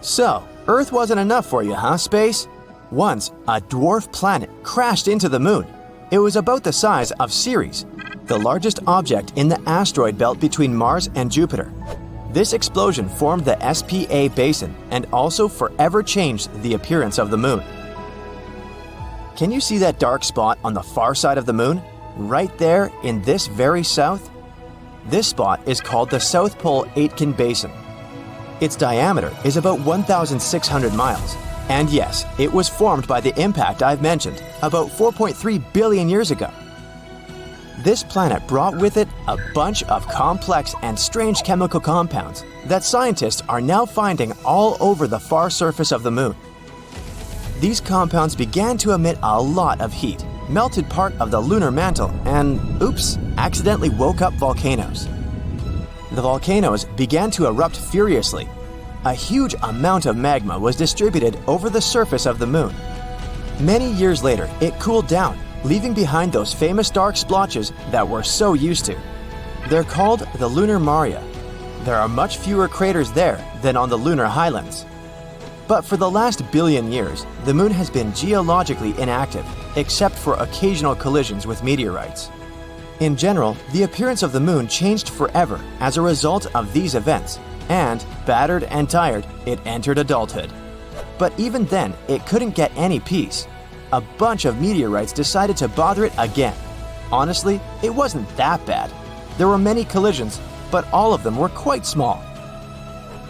S5: So, Earth wasn't enough for you, huh, space? Once, a dwarf planet crashed into the Moon. It was about the size of Ceres, the largest object in the asteroid belt between Mars and Jupiter. This explosion formed the SPA basin and also forever changed the appearance of the Moon. Can you see that dark spot on the far side of the Moon? Right there in this very south? This spot is called the South Pole Aitken Basin. Its diameter is about 1,600 miles. And yes, it was formed by the impact I've mentioned about 4.3 billion years ago. This planet brought with it a bunch of complex and strange chemical compounds that scientists are now finding all over the far surface of the Moon. These compounds began to emit a lot of heat, melted part of the lunar mantle, and, oops, accidentally woke up volcanoes. The volcanoes began to erupt furiously. A huge amount of magma was distributed over the surface of the Moon. Many years later, it cooled down, leaving behind those famous dark splotches that we're so used to. They're called the lunar maria. there are much fewer craters there than on the lunar highlands. But for the last billion years, the moon has been geologically inactive, except for occasional collisions with meteorites. In general, the appearance of the moon changed forever as a result of these events, and, battered and tired, it entered adulthood. But even then, it couldn't get any peace. A bunch of meteorites decided to bother it again. Honestly, it wasn't that bad. There were many collisions, but all of them were quite small.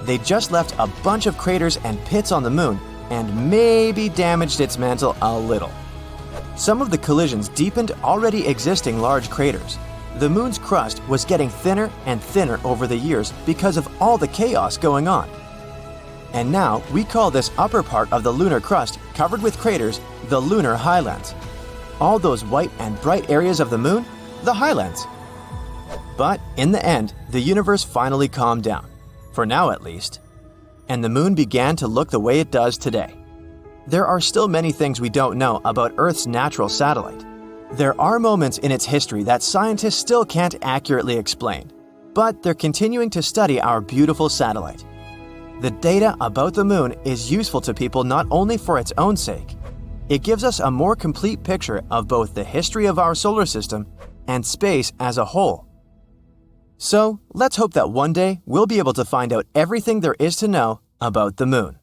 S5: They just left a bunch of craters and pits on the moon and maybe damaged its mantle a little. Some of the collisions deepened already existing large craters. The moon's crust was getting thinner and thinner over the years because of all the chaos going on. And now we call this upper part of the lunar crust covered with craters the lunar highlands. All those white and bright areas of the moon, the highlands. But in the end, the universe finally calmed down, for now at least, and the moon began to look the way it does today. There are still many things we don't know about Earth's natural satellite. There are moments in its history that scientists still can't accurately explain, but they're continuing to study our beautiful satellite. The data about the moon is useful to people not only for its own sake. It gives us a more complete picture of both the history of our solar system and space as a whole. So, let's hope that one day we'll be able to find out everything there is to know about the moon.